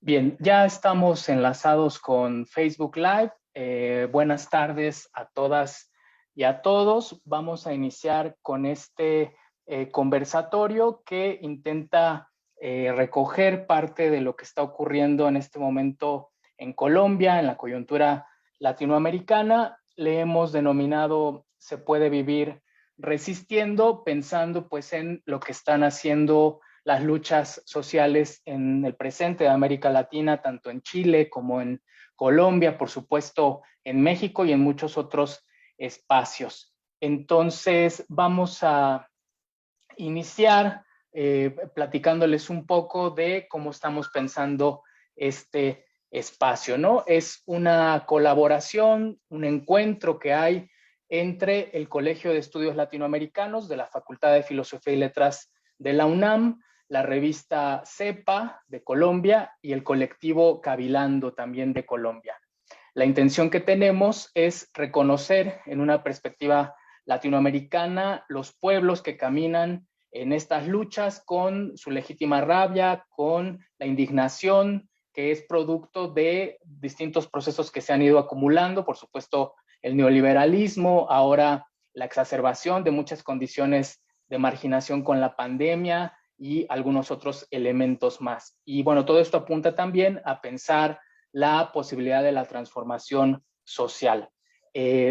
Bien, ya estamos enlazados con Facebook Live. Buenas tardes a todas y a todos. Vamos a iniciar con este conversatorio que intenta recoger parte de lo que está ocurriendo en este momento en Colombia, en la coyuntura latinoamericana. Le hemos denominado Se puede vivir resistiendo, pensando pues en lo que están haciendo las luchas sociales en el presente de América Latina, tanto en Chile como en Colombia, por supuesto en México y en muchos otros espacios. Entonces vamos a iniciar platicándoles un poco de cómo estamos pensando este espacio, ¿no? Es una colaboración, un encuentro que hay entre el Colegio de Estudios Latinoamericanos de la Facultad de Filosofía y Letras de la UNAM, la revista CEPA de Colombia y el colectivo Cavilando también de Colombia. La intención que tenemos es reconocer en una perspectiva latinoamericana los pueblos que caminan en estas luchas con su legítima rabia, con la indignación que es producto de distintos procesos que se han ido acumulando, por supuesto el neoliberalismo, ahora la exacerbación de muchas condiciones de marginación con la pandemia y algunos otros elementos más. Y bueno, todo esto apunta también a pensar la posibilidad de la transformación social.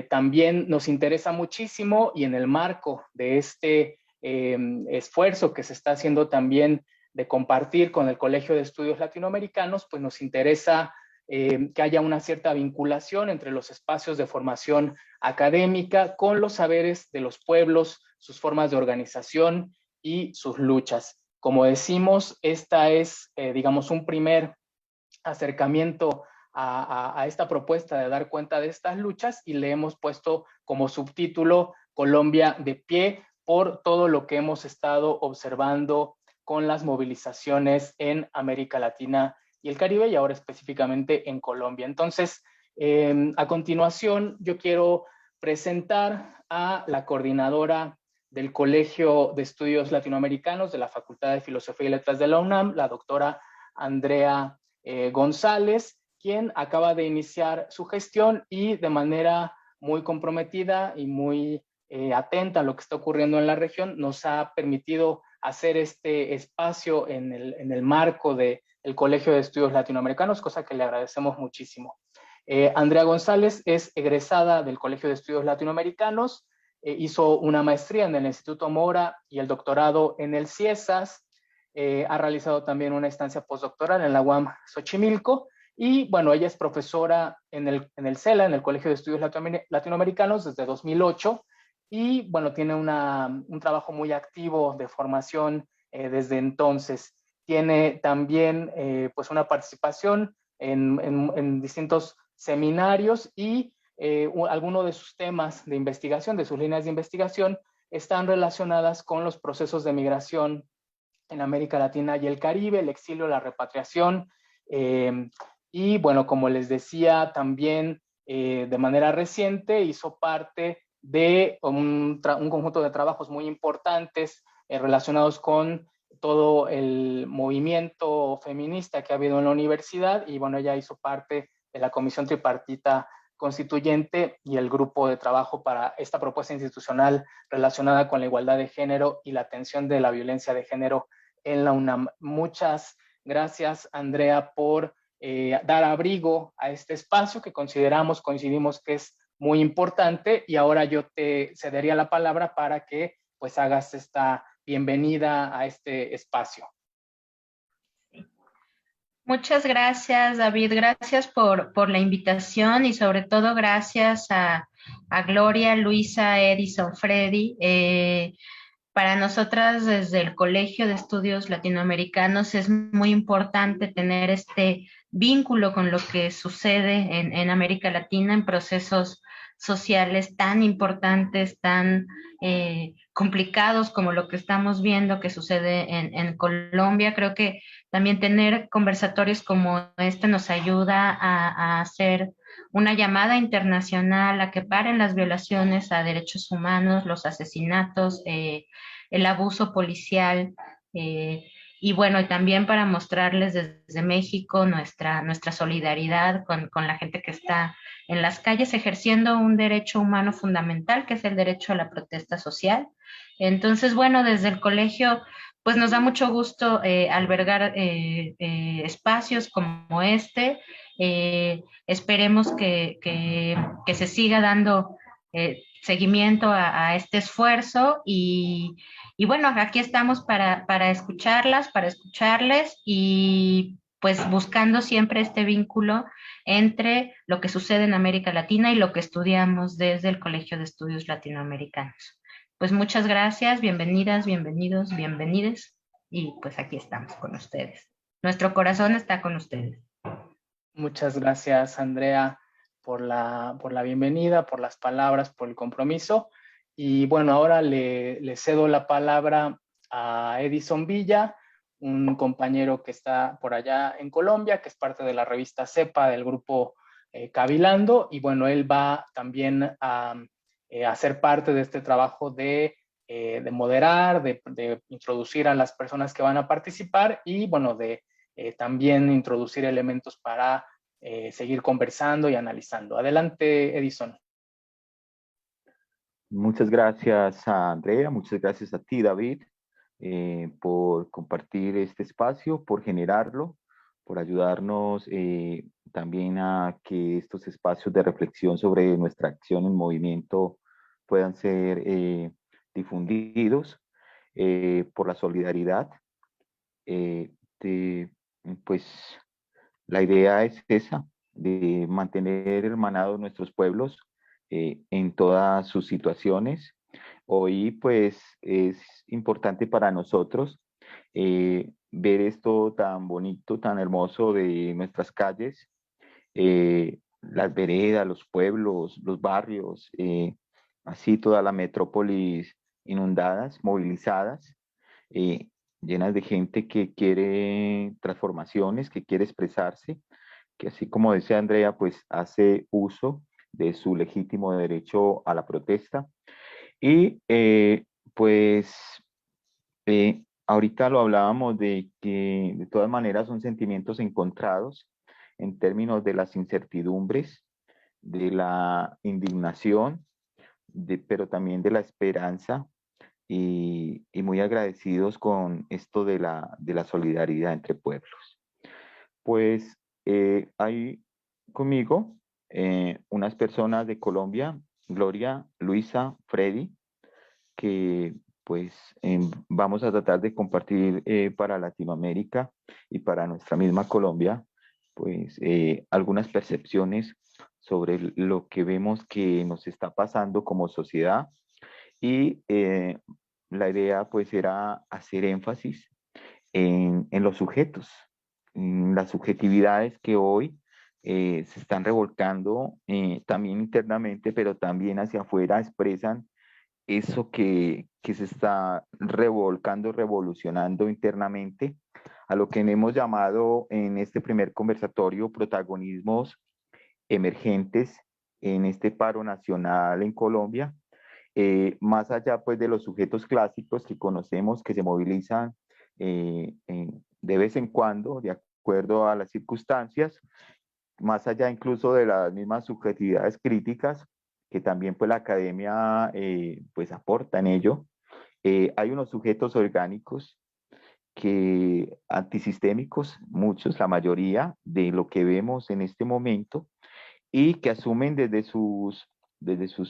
También nos interesa muchísimo y en el marco de este esfuerzo que se está haciendo también de compartir con el Colegio de Estudios Latinoamericanos, pues nos interesa que haya una cierta vinculación entre los espacios de formación académica con los saberes de los pueblos, sus formas de organización y sus luchas. Como decimos, esta es, digamos, un primer acercamiento a esta propuesta de dar cuenta de estas luchas y le hemos puesto como subtítulo Colombia de pie por todo lo que hemos estado observando con las movilizaciones en América Latina y el Caribe y ahora específicamente en Colombia. Entonces, a continuación yo quiero presentar a la coordinadora del Colegio de Estudios Latinoamericanos de la Facultad de Filosofía y Letras de la UNAM, la doctora Andrea González, quien acaba de iniciar su gestión y de manera muy comprometida y muy atenta a lo que está ocurriendo en la región, nos ha permitido hacer este espacio en el marco del Colegio de Estudios Latinoamericanos, cosa que le agradecemos muchísimo. Andrea González es egresada del Colegio de Estudios Latinoamericanos, hizo una maestría en el Instituto Mora y el doctorado en el CIESAS, ha realizado también una estancia postdoctoral en la UAM Xochimilco y bueno, ella es profesora en el CELA, en el Colegio de Estudios Latinoamericanos desde 2008 y bueno, tiene un trabajo muy activo de formación desde entonces. Tiene también pues una participación en distintos seminarios y algunos de sus temas de investigación, de sus líneas de investigación, están relacionadas con los procesos de migración en América Latina y el Caribe, el exilio, la repatriación. Y bueno, como les decía, también de manera reciente hizo parte de un conjunto de trabajos muy importantes relacionados con todo el movimiento feminista que ha habido en la universidad y bueno, ella hizo parte de la comisión tripartita constituyente y el grupo de trabajo para esta propuesta institucional relacionada con la igualdad de género y la atención de la violencia de género en la UNAM. Muchas gracias, Andrea, por dar abrigo a este espacio que coincidimos que es muy importante y ahora yo te cedería la palabra para que pues hagas esta bienvenida a este espacio. Muchas gracias, David. Gracias por la invitación y sobre todo gracias a Gloria, Luisa, Edison, Freddy. Para nosotras desde el Colegio de Estudios Latinoamericanos es muy importante tener este vínculo con lo que sucede en América Latina en procesos sociales tan importantes, tan complicados como lo que estamos viendo que sucede en Colombia. Creo que también tener conversatorios como este nos ayuda a hacer una llamada internacional a que paren las violaciones a derechos humanos, los asesinatos, el abuso policial y bueno, y también para mostrarles desde México nuestra solidaridad con la gente que está en las calles ejerciendo un derecho humano fundamental, que es el derecho a la protesta social. Entonces, bueno, desde el colegio, pues nos da mucho gusto albergar espacios como este. Esperemos que se siga dando seguimiento a este esfuerzo y bueno, aquí estamos para escucharlas, para escucharles y pues buscando siempre este vínculo entre lo que sucede en América Latina y lo que estudiamos desde el Colegio de Estudios Latinoamericanos. Pues muchas gracias, bienvenidas, bienvenidos, bienvenides y pues aquí estamos con ustedes. Nuestro corazón está con ustedes. Muchas gracias, Andrea, por la bienvenida, por las palabras, por el compromiso. Y bueno, ahora le cedo la palabra a Edison Villa, un compañero que está por allá en Colombia, que es parte de la revista CEPA del grupo Cavilando. Y bueno, él va también a ser parte de este trabajo de moderar, de introducir a las personas que van a participar y bueno, de también introducir elementos para seguir conversando y analizando. Adelante, Edison. Muchas gracias a Andrea, muchas gracias a ti, David, por compartir este espacio, por generarlo, por ayudarnos también a que estos espacios de reflexión sobre nuestra acción en movimiento puedan ser difundidos, por la solidaridad. Eh, de, pues la idea es esa, de mantener hermanados nuestros pueblos en todas sus situaciones. Hoy pues es importante para nosotros ver esto tan bonito, tan hermoso de nuestras calles, las veredas, los pueblos, los barrios, así toda la metrópolis inundadas, movilizadas, eh, llenas de gente que quiere transformaciones, que quiere expresarse, que así como decía Andrea, pues hace uso de su legítimo derecho a la protesta. Y pues ahorita lo hablábamos de que de todas maneras son sentimientos encontrados en términos de las incertidumbres, de la indignación, pero también de la esperanza y muy agradecidos con esto de la solidaridad entre pueblos. Pues hay conmigo unas personas de Colombia, Gloria, Luisa, Freddy, que pues vamos a tratar de compartir para Latinoamérica y para nuestra misma Colombia, pues algunas percepciones sobre lo que vemos que nos está pasando como sociedad y la idea pues era hacer énfasis en los sujetos, en las subjetividades que hoy se están revolcando también internamente, pero también hacia afuera expresan eso que se está revolcando, revolucionando internamente, a lo que hemos llamado en este primer conversatorio protagonismos emergentes en este paro nacional en Colombia, más allá pues de los sujetos clásicos que conocemos que se movilizan de vez en cuando, de acuerdo a las circunstancias, más allá incluso de las mismas subjetividades críticas que también pues la academia pues aporta en ello. Hay unos sujetos orgánicos que antisistémicos, muchos, la mayoría de lo que vemos en este momento, y que asumen desde sus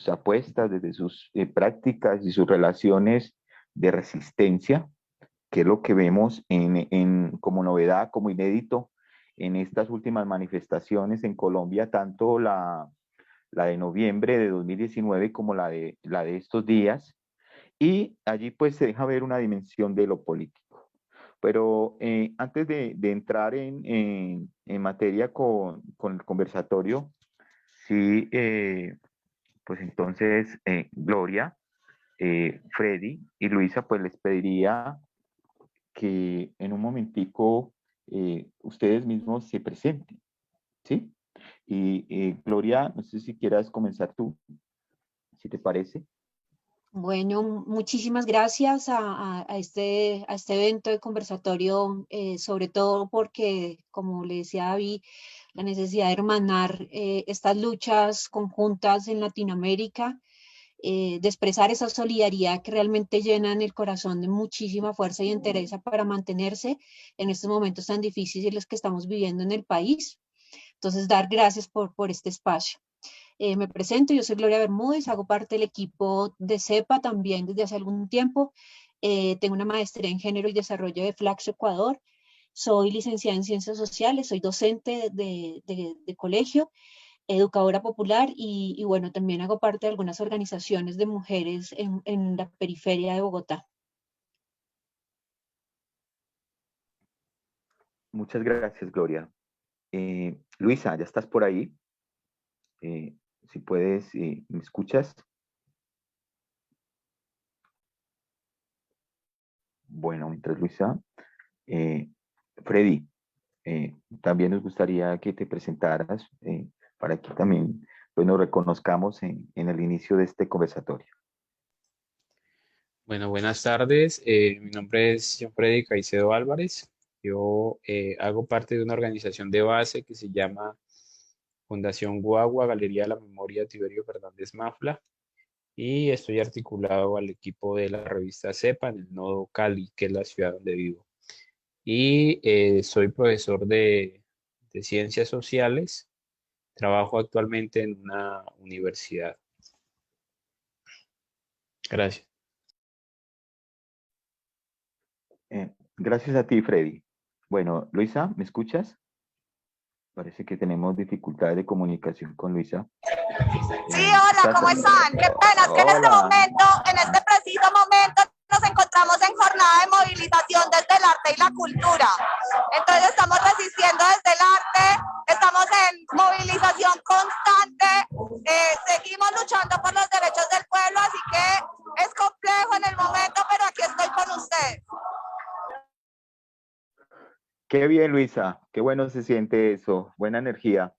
apuestas, desde sus prácticas y sus relaciones de resistencia, que es lo que vemos como novedad, como inédito en estas últimas manifestaciones en Colombia, tanto la de noviembre de 2019 como la de estos días. Y allí pues se deja ver una dimensión de lo político. Pero antes de entrar en materia con el conversatorio, sí, pues entonces Gloria, Freddy y Luisa, pues les pediría que en un momentico ustedes mismos se presenten, ¿sí? Y Gloria, no sé si quieras comenzar tú, si te parece. Bueno, muchísimas gracias a este evento de conversatorio, sobre todo porque, como le decía David, la necesidad de hermanar estas luchas conjuntas en Latinoamérica, de expresar esa solidaridad que realmente llenan el corazón de muchísima fuerza y entereza para mantenerse en estos momentos tan difíciles que estamos viviendo en el país. Entonces, dar gracias por este espacio. Me presento, yo soy Gloria Bermúdez, hago parte del equipo de CEPA también desde hace algún tiempo. Tengo una maestría en Género y Desarrollo de Flaxo, Ecuador. Soy licenciada en Ciencias Sociales, soy docente de colegio, educadora popular y bueno, también hago parte de algunas organizaciones de mujeres en la periferia de Bogotá. Muchas gracias, Gloria. Luisa, ¿ya estás por ahí? Si puedes, ¿me escuchas? Bueno, mientras Luisa, Freddy, también nos gustaría que te presentaras para que también pues, nos reconozcamos en el inicio de este conversatorio. Bueno, buenas tardes. Mi nombre es John Freddy Caicedo Álvarez. Yo hago parte de una organización de base que se llama Fundación Guagua, Galería de la Memoria Tiberio Fernández Mafla, y estoy articulado al equipo de la revista CEPA en el nodo Cali, que es la ciudad donde vivo. Y soy profesor de Ciencias Sociales. Trabajo actualmente en una universidad. Gracias. Gracias a ti, Freddy. Bueno, Luisa, ¿me escuchas? Parece que tenemos dificultades de comunicación con Luisa. Sí, hola, ¿cómo están? Qué pena, es que en este preciso momento, nos encontramos en jornada de movilización desde el arte y la cultura. Entonces estamos resistiendo desde el arte, estamos en movilización constante, seguimos luchando por los derechos del pueblo, así que es complejo en el momento, pero aquí estoy con ustedes. Qué bien, Luisa, qué bueno se siente eso, buena energía.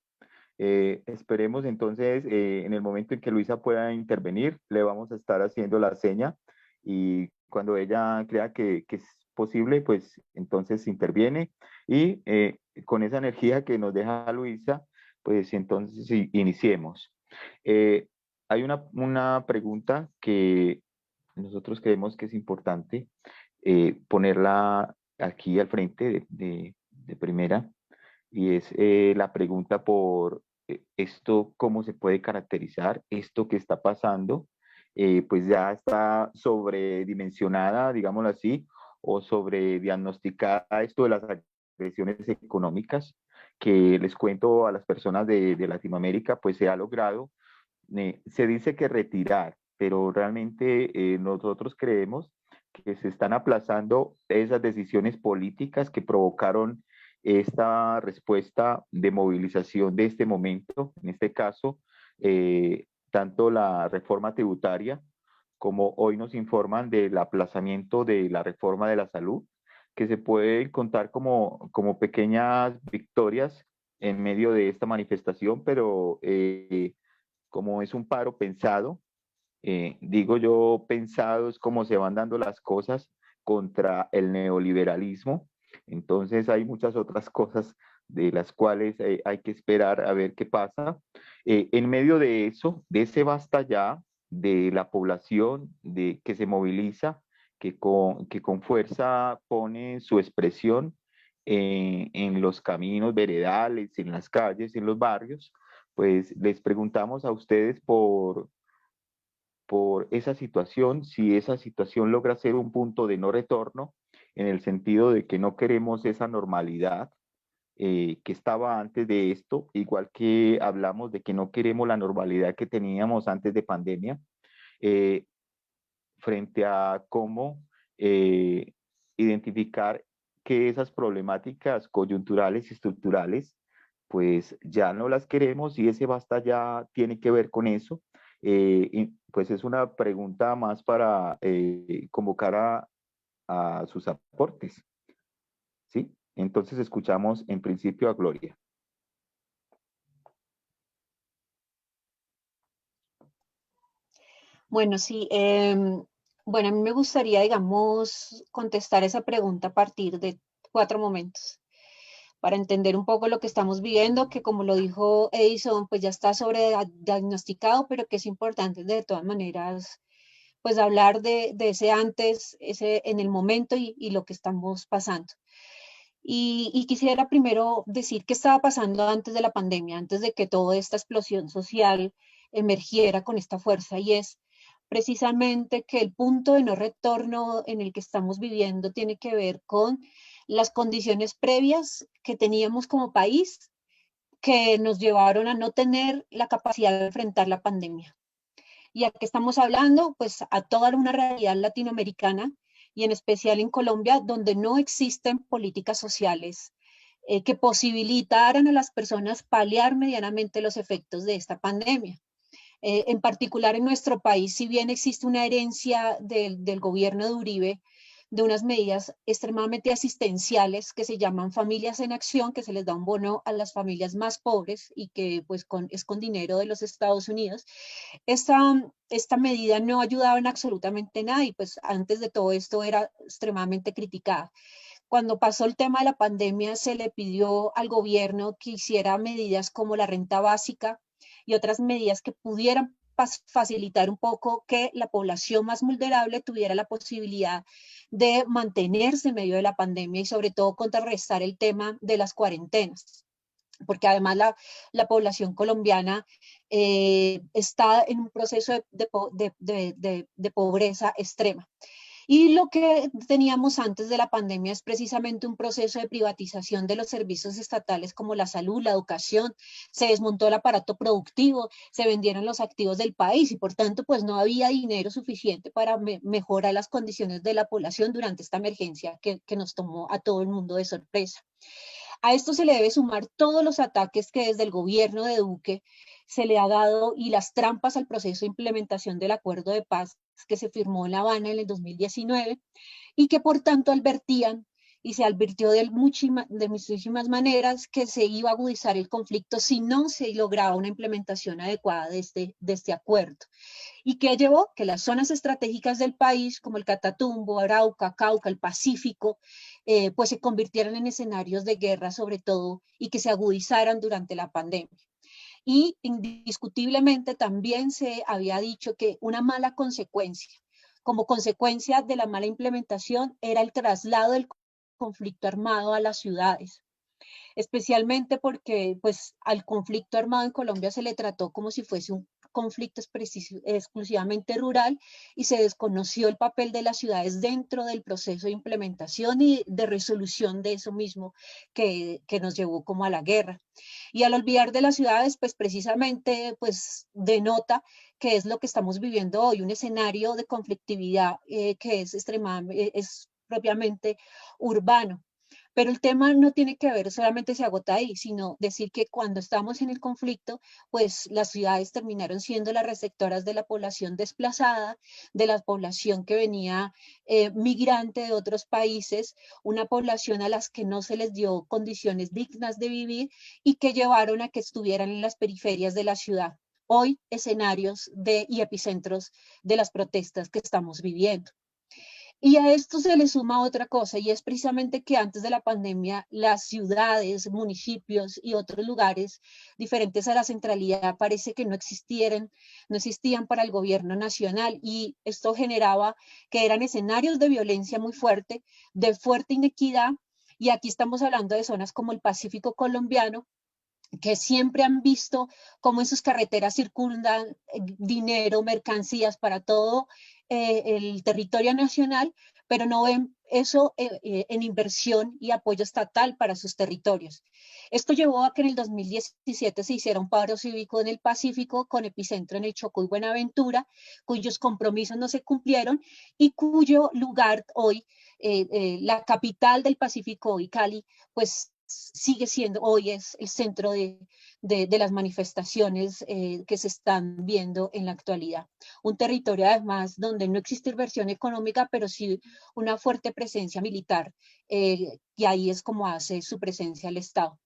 Esperemos entonces, en el momento en que Luisa pueda intervenir, le vamos a estar haciendo la seña y cuando ella crea que es posible, pues entonces interviene y con esa energía que nos deja Luisa, pues entonces iniciemos. Hay una pregunta que nosotros creemos que es importante ponerla aquí al frente de primera y es la pregunta por esto, cómo se puede caracterizar, esto que está pasando, pues ya está sobredimensionada, digámoslo así, o sobrediagnosticada esto de las agresiones económicas, que les cuento a las personas de Latinoamérica, pues se ha logrado, se dice que retirar, pero realmente nosotros creemos que se están aplazando esas decisiones políticas que provocaron esta respuesta de movilización de este momento, en este caso, tanto la reforma tributaria como hoy nos informan del aplazamiento de la reforma de la salud, que se puede contar como pequeñas victorias en medio de esta manifestación, pero como es un paro pensado, digo yo pensado es como se van dando las cosas contra el neoliberalismo, entonces hay muchas otras cosas de las cuales hay que esperar a ver qué pasa. En medio de eso, de ese basta ya, de la población que se moviliza, que con fuerza pone su expresión en los caminos veredales, en las calles, en los barrios, pues les preguntamos a ustedes por esa situación, si esa situación logra ser un punto de no retorno, en el sentido de que no queremos esa normalidad que estaba antes de esto, igual que hablamos de que no queremos la normalidad que teníamos antes de pandemia, eh, frente a cómo identificar que esas problemáticas coyunturales y estructurales, pues ya no las queremos y ese basta ya tiene que ver con eso. Pues es una pregunta más para convocar a sus aportes, ¿sí? Entonces escuchamos en principio a Gloria. Bueno, sí. Bueno, a mí me gustaría, digamos, contestar esa pregunta a partir de 4 momentos, para entender un poco lo que estamos viviendo, que como lo dijo Edison, pues ya está diagnosticado, pero que es importante de todas maneras, pues hablar de ese antes, ese en el momento y lo que estamos pasando. Y quisiera primero decir qué estaba pasando antes de la pandemia, antes de que toda esta explosión social emergiera con esta fuerza, y es precisamente que el punto de no retorno en el que estamos viviendo tiene que ver con las condiciones previas que teníamos como país que nos llevaron a no tener la capacidad de enfrentar la pandemia. Y aquí estamos hablando, pues, a toda una realidad latinoamericana y en especial en Colombia, donde no existen políticas sociales que posibilitaran a las personas paliar medianamente los efectos de esta pandemia. En particular en nuestro país, si bien existe una herencia del gobierno de Uribe, de unas medidas extremadamente asistenciales que se llaman familias en acción, que se les da un bono a las familias más pobres y que pues es con dinero de los Estados Unidos. Esta medida no ayudaba en absolutamente nada y pues antes de todo esto era extremadamente criticada. Cuando pasó el tema de la pandemia, se le pidió al gobierno que hiciera medidas como la renta básica y otras medidas que pudieran facilitar un poco que la población más vulnerable tuviera la posibilidad de mantenerse en medio de la pandemia y sobre todo contrarrestar el tema de las cuarentenas, porque además la población colombiana está en un proceso de pobreza extrema. Y lo que teníamos antes de la pandemia es precisamente un proceso de privatización de los servicios estatales como la salud, la educación, se desmontó el aparato productivo, se vendieron los activos del país y por tanto pues no había dinero suficiente para mejorar las condiciones de la población durante esta emergencia que nos tomó a todo el mundo de sorpresa. A esto se le debe sumar todos los ataques que desde el gobierno de Duque se le ha dado y las trampas al proceso de implementación del acuerdo de paz que se firmó en La Habana en el 2019 y que por tanto advertían y se advirtió de muchísimas maneras que se iba a agudizar el conflicto si no se lograba una implementación adecuada de este acuerdo. ¿Y qué llevó? Que las zonas estratégicas del país, como el Catatumbo, Arauca, Cauca, el Pacífico, pues se convirtieran en escenarios de guerra sobre todo y que se agudizaran durante la pandemia. Y indiscutiblemente también se había dicho que una mala consecuencia, como consecuencia de la mala implementación, era el traslado del conflicto armado a las ciudades, especialmente porque pues al conflicto armado en Colombia se le trató como si fuese un conflicto exclusivamente rural y se desconoció el papel de las ciudades dentro del proceso de implementación y de resolución de eso mismo que nos llevó como a la guerra. Y al olvidar de las ciudades, pues precisamente pues denota que es lo que estamos viviendo hoy, un escenario de conflictividad que es extremadamente, es propiamente urbano. Pero el tema no tiene que ver, solamente se agota ahí, sino decir que cuando estamos en el conflicto, pues las ciudades terminaron siendo las receptoras de la población desplazada, de la población que venía migrante de otros países, una población a las que no se les dio condiciones dignas de vivir y que llevaron a que estuvieran en las periferias de la ciudad. Hoy escenarios y epicentros de las protestas que estamos viviendo. Y a esto se le suma otra cosa, y es precisamente que antes de la pandemia, las ciudades, municipios y otros lugares diferentes a la centralidad parece que no existían para el gobierno nacional, y esto generaba que eran escenarios de violencia muy fuerte, de fuerte inequidad, y aquí estamos hablando de zonas como el Pacífico colombiano, que siempre han visto cómo en sus carreteras circundan dinero, mercancías para todo el territorio nacional, pero no ven eso en inversión y apoyo estatal para sus territorios. Esto llevó a que en el 2017 se hiciera un paro cívico en el Pacífico con epicentro en el Chocó y Buenaventura, cuyos compromisos no se cumplieron y cuyo lugar hoy, la capital del Pacífico hoy, Cali, pues sigue siendo, hoy es el centro de las manifestaciones que se están viendo en la actualidad. Un territorio además donde no existe inversión económica, pero sí una fuerte presencia militar, y ahí es como hace su presencia el Estado.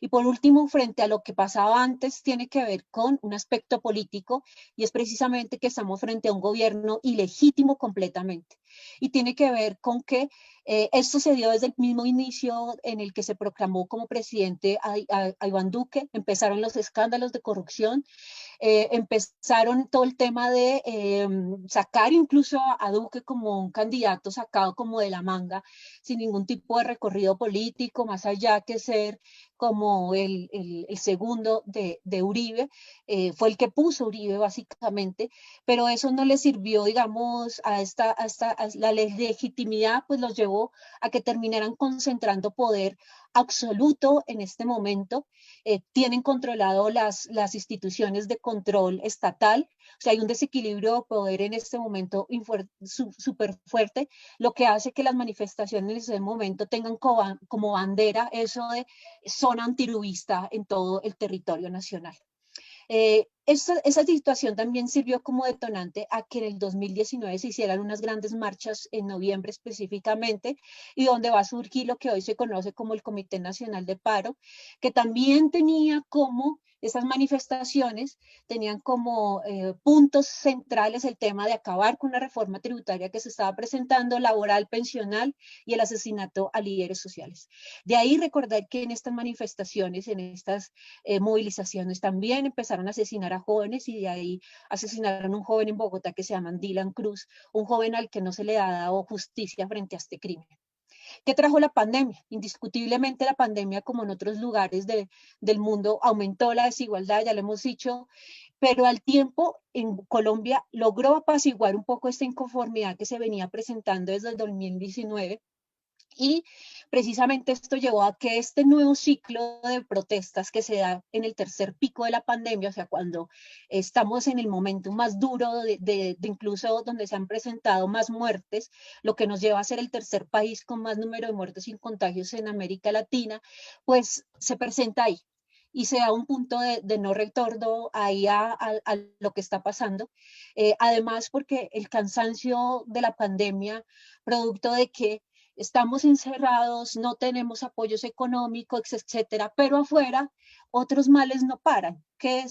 Y por último, frente a lo que pasaba antes, tiene que ver con un aspecto político, y es precisamente que estamos frente a un gobierno ilegítimo completamente. Y tiene que ver con que esto se dio desde el mismo inicio en el que se proclamó como presidente a Iván Duque. Empezaron los escándalos de corrupción, empezaron todo el tema de sacar incluso a Duque como un candidato sacado como de la manga, sin ningún tipo de recorrido político, más allá que ser como el segundo de Uribe, fue el que puso Uribe básicamente, pero eso no le sirvió, digamos, a la legitimidad, pues los llevó a que terminaran concentrando poder absoluto en este momento. Tienen controlado las instituciones de control estatal, o sea, hay un desequilibrio de poder en este momento súper fuerte, lo que hace que las manifestaciones en ese momento tengan como bandera eso de zona antirubista en todo el territorio nacional. Esa situación también sirvió como detonante a que en el 2019 se hicieran unas grandes marchas en noviembre específicamente, y donde va a surgir lo que hoy se conoce como el Comité Nacional de Paro, que también tenía como esas manifestaciones, tenían como puntos centrales el tema de acabar con una reforma tributaria que se estaba presentando, laboral, pensional, y el asesinato a líderes sociales. De ahí recordar que en estas manifestaciones, en estas movilizaciones, también empezaron a asesinar a jóvenes, y de ahí asesinaron a un joven en Bogotá que se llama Dylan Cruz, un joven al que no se le ha dado justicia frente a este crimen. ¿Qué trajo la pandemia? Indiscutiblemente la pandemia, como en otros lugares del mundo, aumentó la desigualdad, ya lo hemos dicho, pero al tiempo en Colombia logró apaciguar un poco esta inconformidad que se venía presentando desde el 2019. Y precisamente esto llevó a que este nuevo ciclo de protestas que se da en el tercer pico de la pandemia, o sea, cuando estamos en el momento más duro de incluso donde se han presentado más muertes, lo que nos lleva a ser el tercer país con más número de muertes sin contagios en América Latina, pues se presenta ahí. Y se da un punto de no retorno ahí a lo que está pasando. Además, porque el cansancio de la pandemia, producto de que estamos encerrados, no tenemos apoyos económicos, etcétera, pero afuera otros males no paran. ¿Qué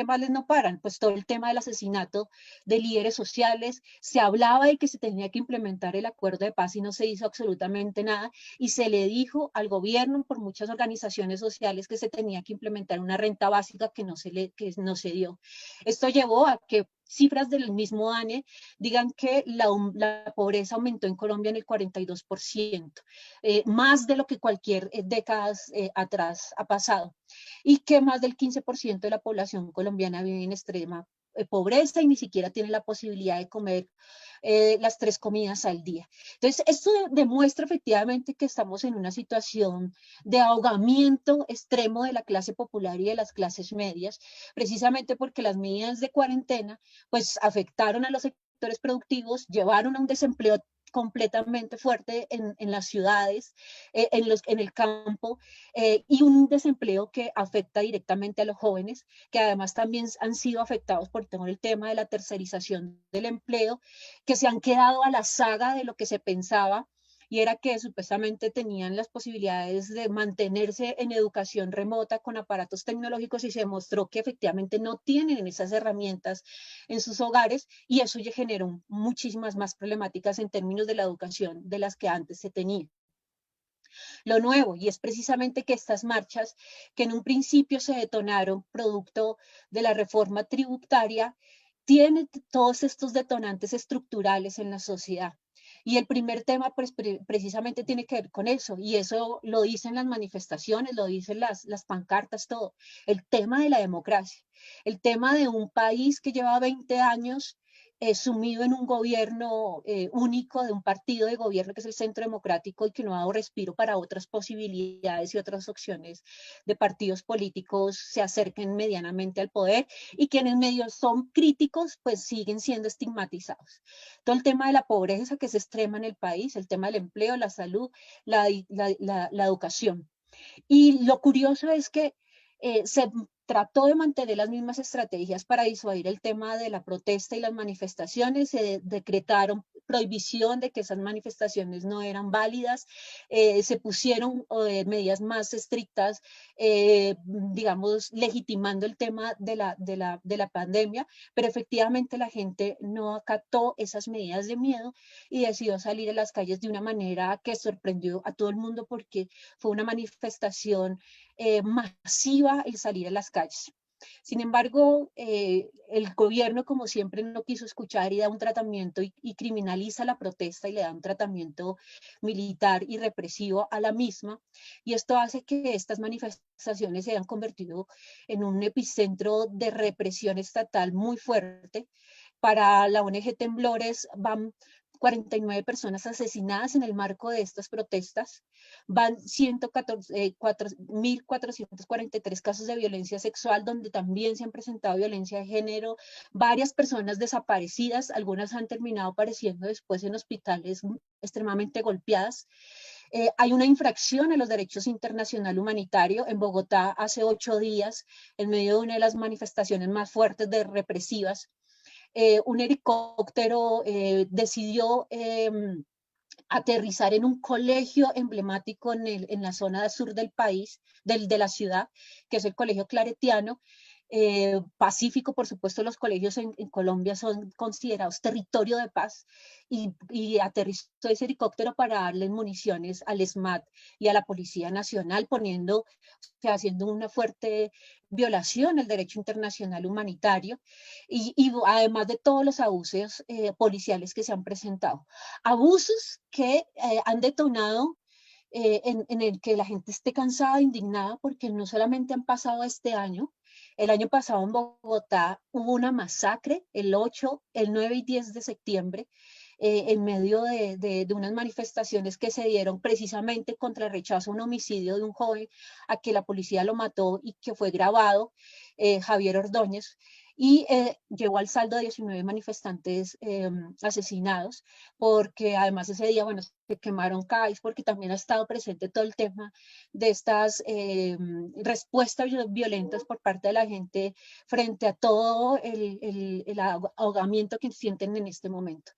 males no paran? Pues todo el tema del asesinato de líderes sociales. Se hablaba de que se tenía que implementar el acuerdo de paz y no se hizo absolutamente nada, y se le dijo al gobierno por muchas organizaciones sociales que se tenía que implementar una renta básica que no se dio. Esto llevó a que cifras del mismo DANE digan que la pobreza aumentó en Colombia en el 42%, más de lo que cualquier década atrás ha pasado, y que más del 15% de la población colombiana vive en extrema pobreza y ni siquiera tiene la posibilidad de comer las 3 comidas al día. Entonces, esto demuestra efectivamente que estamos en una situación de ahogamiento extremo de la clase popular y de las clases medias, precisamente porque las medidas de cuarentena pues afectaron a los sectores productivos, llevaron a un desempleo completamente fuerte en las ciudades, en el campo, y un desempleo que afecta directamente a los jóvenes, que además también han sido afectados por todo el tema de la tercerización del empleo, que se han quedado a la saga de lo que se pensaba, y era que supuestamente tenían las posibilidades de mantenerse en educación remota con aparatos tecnológicos, y se demostró que efectivamente no tienen esas herramientas en sus hogares, y eso ya generó muchísimas más problemáticas en términos de la educación de las que antes se tenía. Lo nuevo, y es precisamente que estas marchas, que en un principio se detonaron producto de la reforma tributaria, tienen todos estos detonantes estructurales en la sociedad. Y el primer tema pues, precisamente tiene que ver con eso, y eso lo dicen las manifestaciones, lo dicen las pancartas, todo. El tema de la democracia, el tema de un país que lleva 20 años sumido en un gobierno único, de un partido de gobierno que es el Centro Democrático, y que no ha dado respiro para otras posibilidades y otras opciones de partidos políticos se acerquen medianamente al poder, y quienes medio son críticos pues siguen siendo estigmatizados. Todo el tema de la pobreza que es extrema en el país, el tema del empleo, la salud, la educación. Y lo curioso es que se trató de mantener las mismas estrategias para disuadir el tema de la protesta y las manifestaciones. Se decretaron prohibición de que esas manifestaciones no eran válidas, se pusieron medidas más estrictas, digamos, legitimando el tema de la pandemia, pero efectivamente la gente no acató esas medidas de miedo y decidió salir a las calles de una manera que sorprendió a todo el mundo porque fue una manifestación masiva el salir a las calles. Sin embargo, el gobierno, como siempre, no quiso escuchar y da un tratamiento y criminaliza la protesta y le da un tratamiento militar y represivo a la misma. Y esto hace que estas manifestaciones se hayan convertido en un epicentro de represión estatal muy fuerte. Para la ONG Temblores van 49 personas asesinadas en el marco de estas protestas, van 1.443 casos de violencia sexual, donde también se han presentado violencia de género, varias personas desaparecidas, algunas han terminado apareciendo después en hospitales extremadamente golpeadas. Hay una infracción a los derechos internacional humanitario en Bogotá hace 8 días, en medio de una de las manifestaciones más fuertes de represivas. Un helicóptero decidió aterrizar en un colegio emblemático en la zona sur del país, de la ciudad, que es el Colegio Claretiano. Pacífico, por supuesto, los colegios en Colombia son considerados territorio de paz, y aterrizó ese helicóptero para darle municiones al ESMAD y a la Policía Nacional, haciendo una fuerte violación al derecho internacional humanitario, y además de todos los abusos policiales que se han presentado. Abusos que han detonado en el que la gente esté cansada, indignada, porque no solamente han pasado este año. El año pasado en Bogotá hubo una masacre el 8, el 9 y 10 de septiembre, en medio de unas manifestaciones que se dieron precisamente contra el rechazo a un homicidio de un joven a que la policía lo mató y que fue grabado, Javier Ordóñez, y llegó al saldo de 19 manifestantes asesinados, porque además ese día, bueno, se quemaron CAIs, porque también ha estado presente todo el tema de estas respuestas violentas por parte de la gente frente a todo el ahogamiento que sienten en este momento.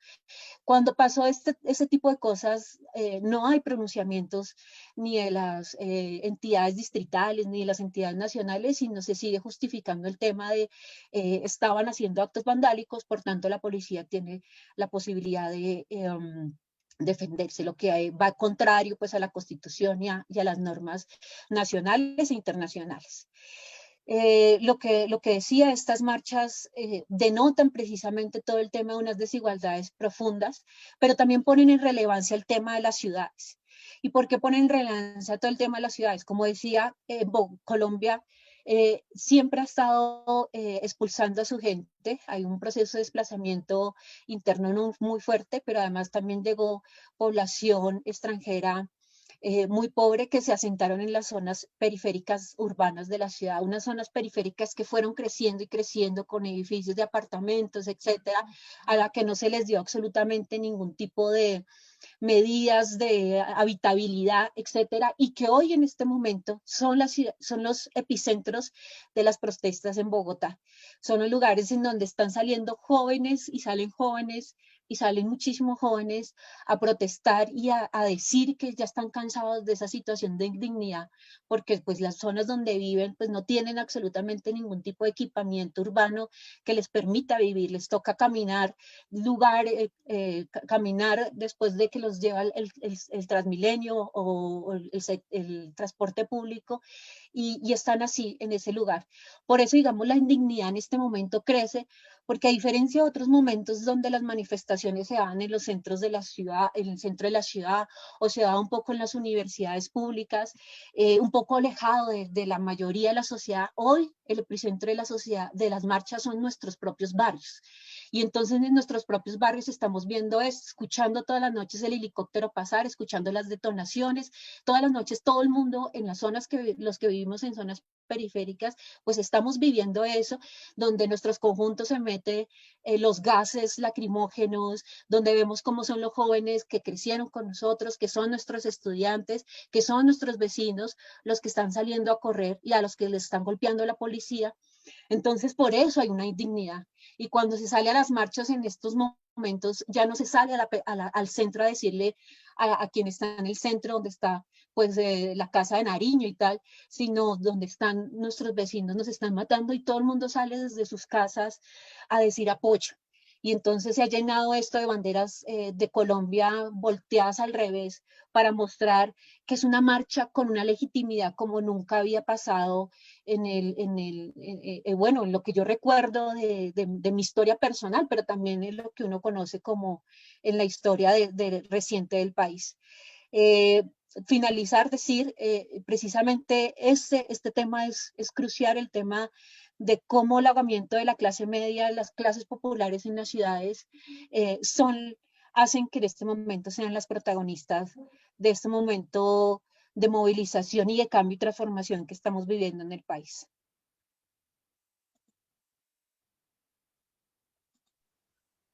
Cuando pasó ese tipo de cosas, no hay pronunciamientos ni de las entidades distritales ni de las entidades nacionales, sino se sigue justificando el tema de estaban haciendo actos vandálicos, por tanto la policía tiene la posibilidad de defenderse, lo que va contrario pues a la Constitución y a las normas nacionales e internacionales. Lo que decía, estas marchas denotan precisamente todo el tema de unas desigualdades profundas, pero también ponen en relevancia el tema de las ciudades. ¿Y por qué ponen en relevancia todo el tema de las ciudades? Como decía, Colombia siempre ha estado expulsando a su gente. Hay un proceso de desplazamiento interno muy fuerte, pero además también llegó población extranjera muy pobre, que se asentaron en las zonas periféricas urbanas de la ciudad, unas zonas periféricas que fueron creciendo y creciendo con edificios de apartamentos, etcétera, a la que no se les dio absolutamente ningún tipo de medidas de habitabilidad, etcétera, y que hoy en este momento son los epicentros de las protestas en Bogotá. Son los lugares en donde están saliendo jóvenes y salen muchísimos jóvenes a protestar y a decir que ya están cansados de esa situación de indignidad, porque pues las zonas donde viven pues no tienen absolutamente ningún tipo de equipamiento urbano que les permita vivir, les toca caminar caminar después de que los lleva el Transmilenio o el transporte público, y están así en ese lugar. Por eso, digamos, la indignidad en este momento crece, porque a diferencia de otros momentos donde las manifestaciones se dan en los centros de la ciudad, en el centro de la ciudad, o se da un poco en las universidades públicas, un poco alejado de la mayoría de la sociedad, hoy el epicentro de la sociedad, de las marchas, son nuestros propios barrios. Y entonces en nuestros propios barrios estamos viendo esto, escuchando todas las noches el helicóptero pasar, escuchando las detonaciones, todas las noches todo el mundo en las zonas los que vivimos en zonas periféricas, pues estamos viviendo eso, donde en nuestros conjuntos se mete los gases lacrimógenos, donde vemos cómo son los jóvenes que crecieron con nosotros, que son nuestros estudiantes, que son nuestros vecinos, los que están saliendo a correr y a los que les están golpeando la policía. Entonces, por eso hay una indignidad. Y cuando se sale a las marchas en estos momentos ya no se sale al centro a decirle a quien está en el centro, donde está pues la casa de Nariño y tal, sino donde están nuestros vecinos, nos están matando y todo el mundo sale desde sus casas a decir apoyo. Y entonces se ha llenado esto de banderas de Colombia volteadas al revés para mostrar que es una marcha con una legitimidad como nunca había pasado bueno, en lo que yo recuerdo de mi historia personal, pero también en lo que uno conoce como en la historia reciente del país. Finalizar, decir, precisamente este tema es crucial, el tema de cómo el ahogamiento de la clase media, las clases populares en las ciudades hacen que en este momento sean las protagonistas de este momento de movilización y de cambio y transformación que estamos viviendo en el país.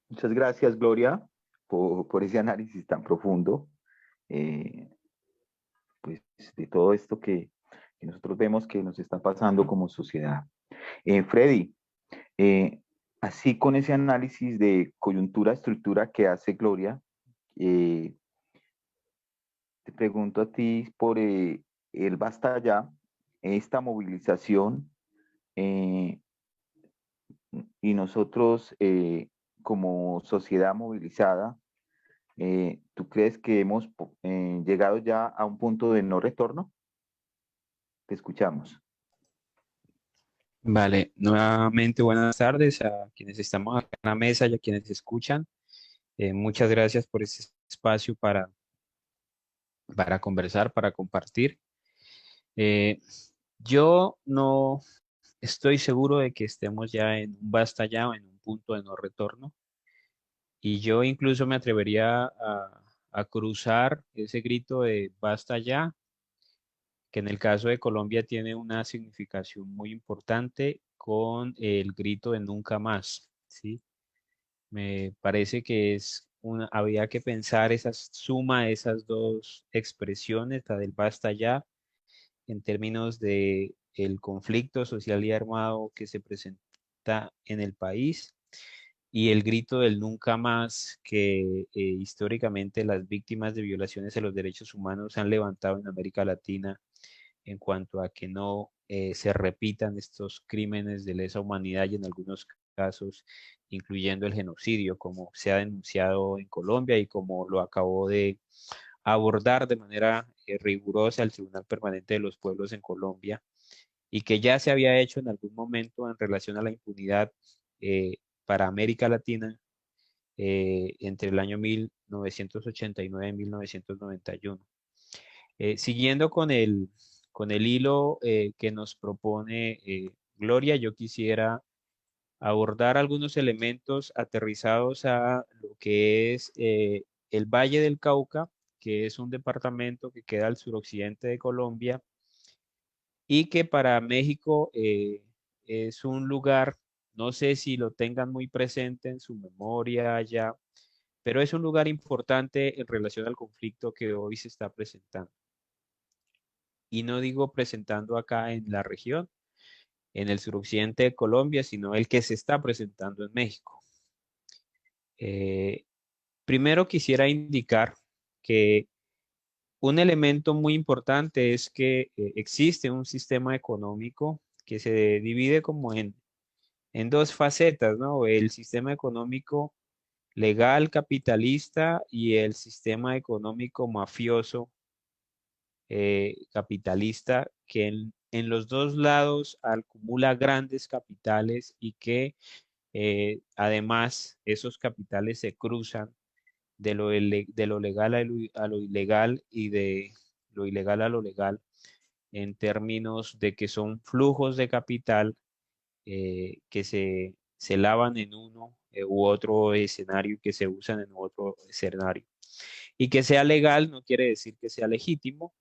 Muchas gracias, Gloria, por ese análisis tan profundo, pues, de todo esto que nosotros vemos que nos está pasando como sociedad. Freddy, así con ese análisis de coyuntura, estructura que hace Gloria, te pregunto a ti por el Basta Ya, esta movilización, y nosotros como sociedad movilizada, ¿tú crees que hemos llegado ya a un punto de no retorno? Te escuchamos. Vale, nuevamente buenas tardes a quienes estamos acá en la mesa y a quienes escuchan. Muchas gracias por este espacio para conversar, para compartir. Yo no estoy seguro de que estemos ya en un basta ya o en un punto de no retorno. Y yo incluso me atrevería a cruzar ese grito de basta ya, que en el caso de Colombia tiene una significación muy importante con el grito de nunca más, ¿sí? Me parece que había que pensar esa suma de esas dos expresiones, la del basta ya, en términos de el conflicto social y armado que se presenta en el país y el grito del nunca más que históricamente las víctimas de violaciones a los derechos humanos han levantado en América Latina en cuanto a que no se repitan estos crímenes de lesa humanidad y en algunos casos incluyendo el genocidio, como se ha denunciado en Colombia y como lo acabó de abordar de manera rigurosa el Tribunal Permanente de los Pueblos en Colombia y que ya se había hecho en algún momento en relación a la impunidad para América Latina entre el año 1989 y 1991. Siguiendo con el hilo que nos propone Gloria, yo quisiera abordar algunos elementos aterrizados a lo que es el Valle del Cauca, que es un departamento que queda al suroccidente de Colombia y que para México es un lugar, no sé si lo tengan muy presente en su memoria ya, pero es un lugar importante en relación al conflicto que hoy se está presentando. Y no digo presentando acá en la región, en el suroccidente de Colombia, sino el que se está presentando en México. Primero quisiera indicar que un elemento muy importante es que existe un sistema económico que se divide como en dos facetas, ¿no? El sistema económico legal capitalista y el sistema económico mafioso capitalista que en los dos lados acumula grandes capitales y que además esos capitales se cruzan de lo legal a lo ilegal y de lo ilegal a lo legal en términos de que son flujos de capital que se lavan en uno u otro escenario y que se usan en otro escenario. Y que sea legal no quiere decir que sea legítimo,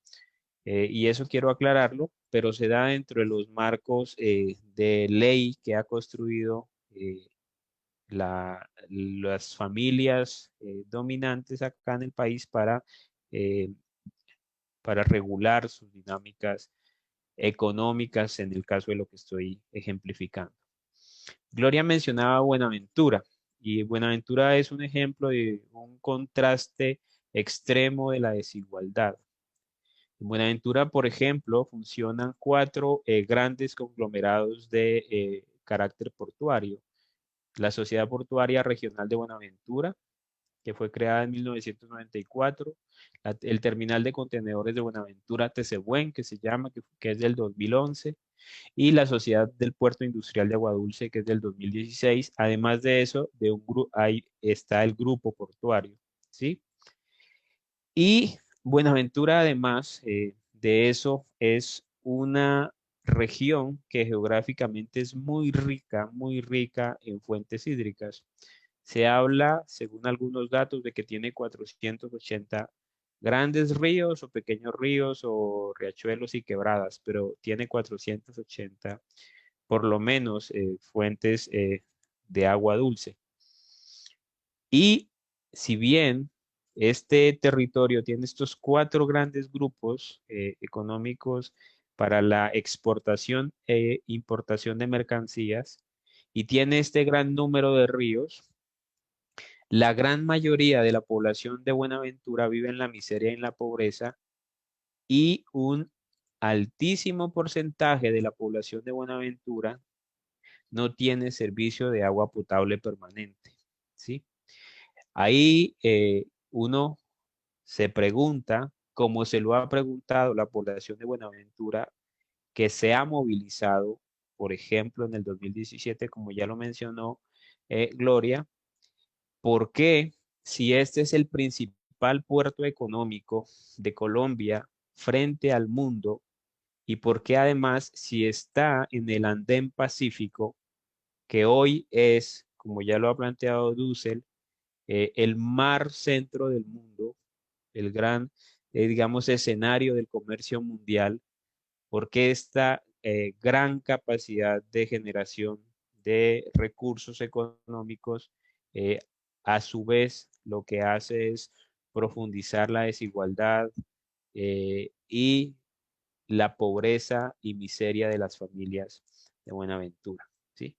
y eso quiero aclararlo, pero se da dentro de los marcos de ley que ha construido las familias dominantes acá en el país para regular sus dinámicas económicas en el caso de lo que estoy ejemplificando. Gloria mencionaba Buenaventura. Y Buenaventura es un ejemplo de un contraste extremo de la desigualdad. En Buenaventura, por ejemplo, funcionan 4 grandes conglomerados de carácter portuario. La Sociedad Portuaria Regional de Buenaventura, que fue creada en 1994, el Terminal de Contenedores de Buenaventura Tesehuen, que se llama, que es del 2011, y la Sociedad del Puerto Industrial de Aguadulce, que es del 2016. Además de eso, ahí está el Grupo Portuario, ¿sí? Y Buenaventura, además de eso, es una región que geográficamente es muy rica en fuentes hídricas. Se habla, según algunos datos, de que tiene 480 grandes ríos o pequeños ríos o riachuelos y quebradas, pero tiene 480 por lo menos fuentes de agua dulce. Y si bien este territorio tiene estos 4 grandes grupos económicos para la exportación e importación de mercancías y tiene este gran número de ríos, la gran mayoría de la población de Buenaventura vive en la miseria y en la pobreza, y un altísimo porcentaje de la población de Buenaventura no tiene servicio de agua potable permanente, ¿sí? Ahí uno se pregunta, como se lo ha preguntado la población de Buenaventura, que se ha movilizado, por ejemplo, en el 2017, como ya lo mencionó Gloria, ¿por qué, si este es el principal puerto económico de Colombia frente al mundo, y por qué además, si está en el Andén Pacífico, que hoy es, como ya lo ha planteado Dussel, el mar centro del mundo, el gran, digamos, escenario del comercio mundial, porque esta gran capacidad de generación de recursos económicos, eh, a su vez, lo que hace es profundizar la desigualdad y la pobreza y miseria de las familias de Buenaventura, ¿sí?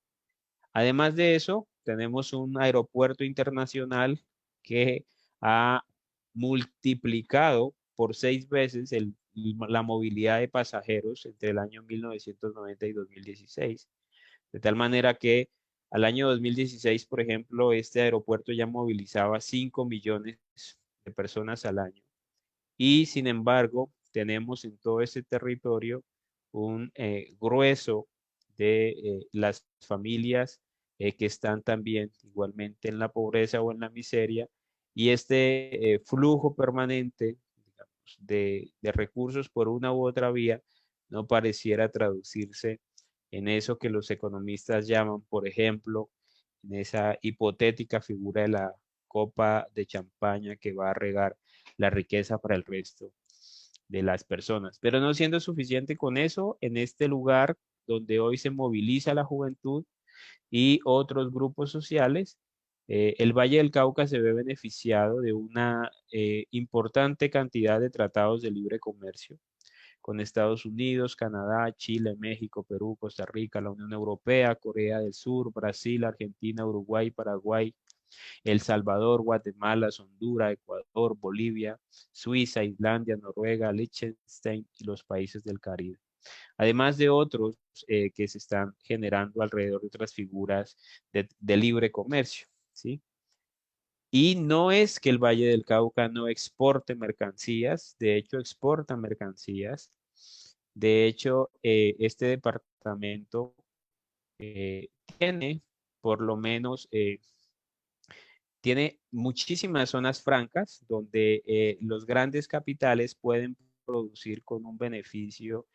Además de eso, tenemos un aeropuerto internacional que ha multiplicado por 6 veces la movilidad de pasajeros entre el año 1990 y 2016. De tal manera que al año 2016, por ejemplo, este aeropuerto ya movilizaba 5 millones de personas al año. Y sin embargo, tenemos en todo ese territorio un grueso de las familias que están también igualmente en la pobreza o en la miseria, y este flujo permanente, digamos, de recursos por una u otra vía no pareciera traducirse en eso que los economistas llaman, por ejemplo, en esa hipotética figura de la copa de champaña que va a regar la riqueza para el resto de las personas. Pero no siendo suficiente con eso, en este lugar donde hoy se moviliza la juventud y otros grupos sociales, el Valle del Cauca se ve beneficiado de una importante cantidad de tratados de libre comercio con Estados Unidos, Canadá, Chile, México, Perú, Costa Rica, la Unión Europea, Corea del Sur, Brasil, Argentina, Uruguay, Paraguay, El Salvador, Guatemala, Honduras, Ecuador, Bolivia, Suiza, Islandia, Noruega, Liechtenstein y los países del Caribe. Además de otros que se están generando alrededor de otras figuras de libre comercio, ¿sí? Y no es que el Valle del Cauca no exporte mercancías, de hecho exporta mercancías. De hecho, este departamento tiene por lo menos tiene muchísimas zonas francas donde los grandes capitales pueden producir con un beneficio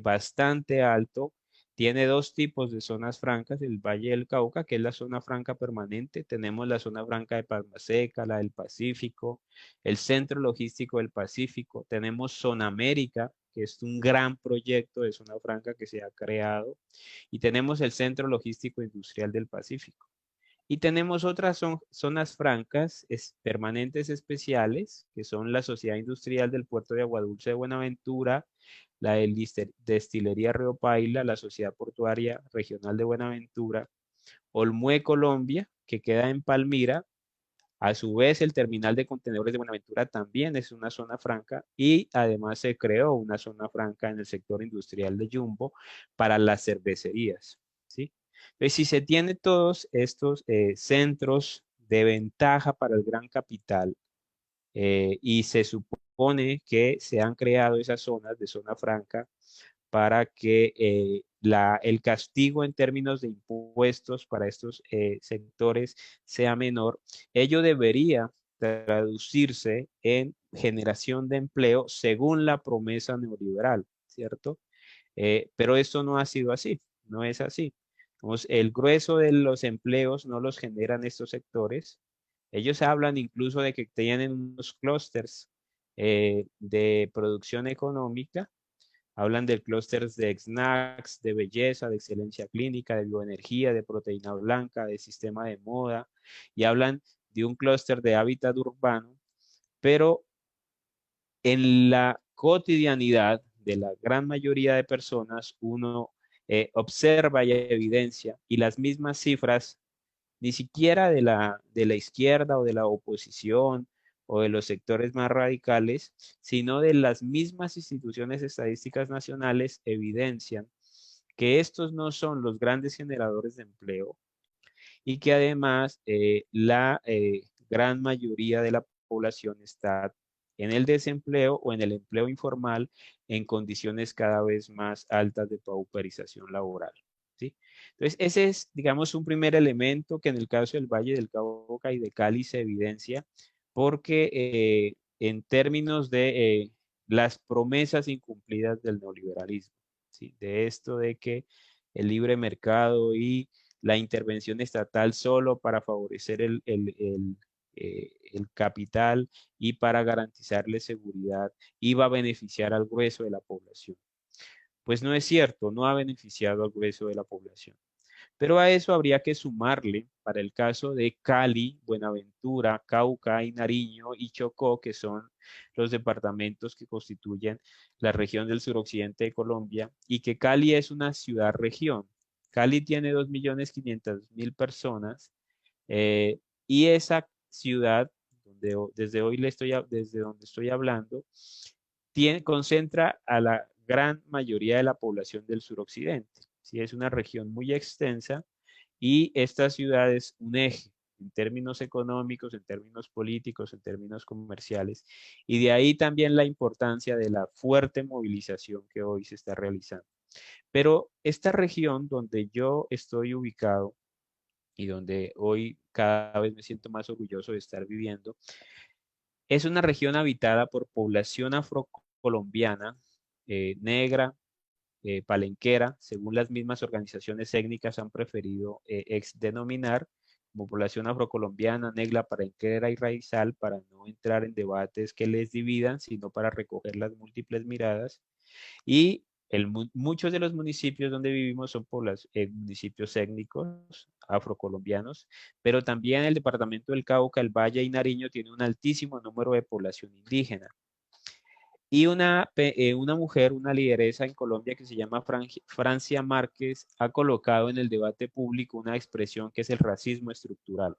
bastante alto. Tiene 2 tipos de zonas francas: el Valle del Cauca, que es la zona franca permanente. Tenemos la zona franca de Palma Seca, la del Pacífico, el Centro Logístico del Pacífico. Tenemos Zona América, que es un gran proyecto de zona franca que se ha creado. Y tenemos el Centro Logístico Industrial del Pacífico. Y tenemos otras zonas francas permanentes especiales, que son la Sociedad Industrial del Puerto de Aguadulce de Buenaventura, la Destilería Río Paila, la Sociedad Portuaria Regional de Buenaventura, Olmué, Colombia, que queda en Palmira. A su vez, el terminal de contenedores de Buenaventura también es una zona franca y además se creó una zona franca en el sector industrial de Jumbo para las cervecerías, ¿sí? Entonces, si se tiene todos estos centros de ventaja para el gran capital y se supone que se han creado esas zonas de zona franca para que el castigo en términos de impuestos para estos sectores sea menor, ello debería traducirse en generación de empleo según la promesa neoliberal, ¿cierto? Pero esto no ha sido así, no es así. Entonces, el grueso de los empleos no los generan estos sectores. Ellos hablan incluso de que tienen unos clústeres de producción económica. Hablan del clúster de snacks, de belleza, de excelencia clínica, de bioenergía, de proteína blanca, de sistema de moda, y hablan de un clúster de hábitat urbano, pero en la cotidianidad de la gran mayoría de personas, uno observa y evidencia, y las mismas cifras, ni siquiera de la izquierda o de la oposición o de los sectores más radicales, sino de las mismas instituciones estadísticas nacionales evidencian que estos no son los grandes generadores de empleo y que además la gran mayoría de la población está en el desempleo o en el empleo informal en condiciones cada vez más altas de pauperización laboral, ¿sí? Entonces, ese es, digamos, un primer elemento que en el caso del Valle del Cauca y de Cali se evidencia porque en términos de las promesas incumplidas del neoliberalismo, ¿sí? De esto de que el libre mercado y la intervención estatal solo para favorecer el capital y para garantizarle seguridad iba a beneficiar al grueso de la población. Pues no es cierto, no ha beneficiado al grueso de la población. Pero a eso habría que sumarle, para el caso de Cali, Buenaventura, Cauca y Nariño y Chocó, que son los departamentos que constituyen la región del suroccidente de Colombia, y que Cali es una ciudad-región. Cali tiene 2.500.000 personas y esa ciudad, desde hoy desde donde estoy hablando, concentra a la gran mayoría de la población del suroccidente. ¿Sí? Es una región muy extensa y esta ciudad es un eje en términos económicos, en términos políticos, en términos comerciales, y de ahí también la importancia de la fuerte movilización que hoy se está realizando. Pero esta región donde yo estoy ubicado y donde hoy cada vez me siento más orgulloso de estar viviendo, es una región habitada por población afrocolombiana, negra, palenquera, según las mismas organizaciones étnicas han preferido denominar como población afrocolombiana, negra, palenquera y raizal, para no entrar en debates que les dividan, sino para recoger las múltiples miradas. Y muchos de los municipios donde vivimos son municipios étnicos afrocolombianos, pero también el departamento del Cauca, el Valle y Nariño tiene un altísimo número de población indígena. Y una mujer, una lideresa en Colombia que se llama Francia Márquez, ha colocado en el debate público una expresión que es el racismo estructural.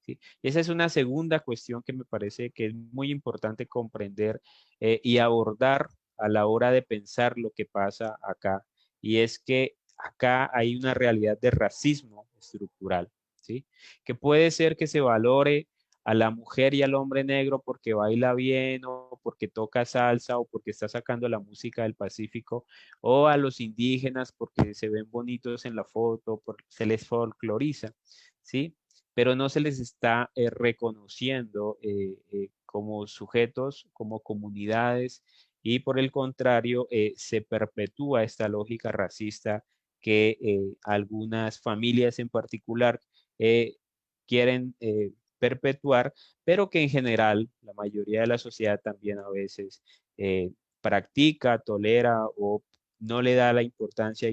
¿Sí? Esa es una segunda cuestión que me parece que es muy importante comprender y abordar a la hora de pensar lo que pasa acá. Y es que acá hay una realidad de racismo estructural, ¿sí? Que puede ser que se valore a la mujer y al hombre negro porque baila bien o porque toca salsa o porque está sacando la música del Pacífico, o a los indígenas porque se ven bonitos en la foto, porque se les folcloriza, ¿sí? Pero no se les está reconociendo como sujetos, como comunidades, y por el contrario, se perpetúa esta lógica racista que algunas familias en particular quieren perpetuar, pero que en general la mayoría de la sociedad también a veces practica, tolera o no le da la importancia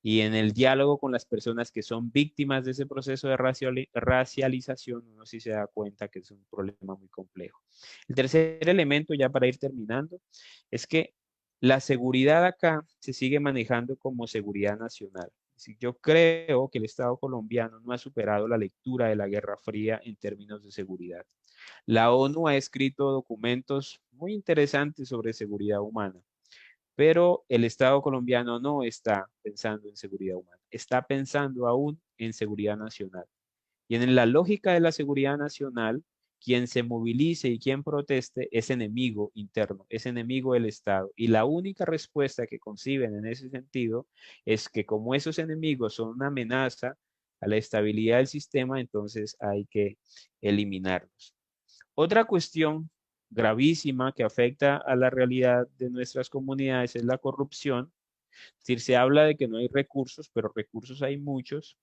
y en el diálogo con las personas que son víctimas de ese proceso de racialización, uno sí se da cuenta que es un problema muy complejo. El tercer elemento, ya para ir terminando, es que la seguridad acá se sigue manejando como seguridad nacional. Yo creo que el Estado colombiano no ha superado la lectura de la Guerra Fría en términos de seguridad. La ONU ha escrito documentos muy interesantes sobre seguridad humana, pero el Estado colombiano no está pensando en seguridad humana, está pensando aún en seguridad nacional. Y en la lógica de la seguridad nacional, quien se movilice y quien proteste es enemigo interno, es enemigo del Estado. Y la única respuesta que conciben en ese sentido es que como esos enemigos son una amenaza a la estabilidad del sistema, entonces hay que eliminarlos. Otra cuestión gravísima que afecta a la realidad de nuestras comunidades es la corrupción. Es decir, se habla de que no hay recursos, pero recursos hay muchos.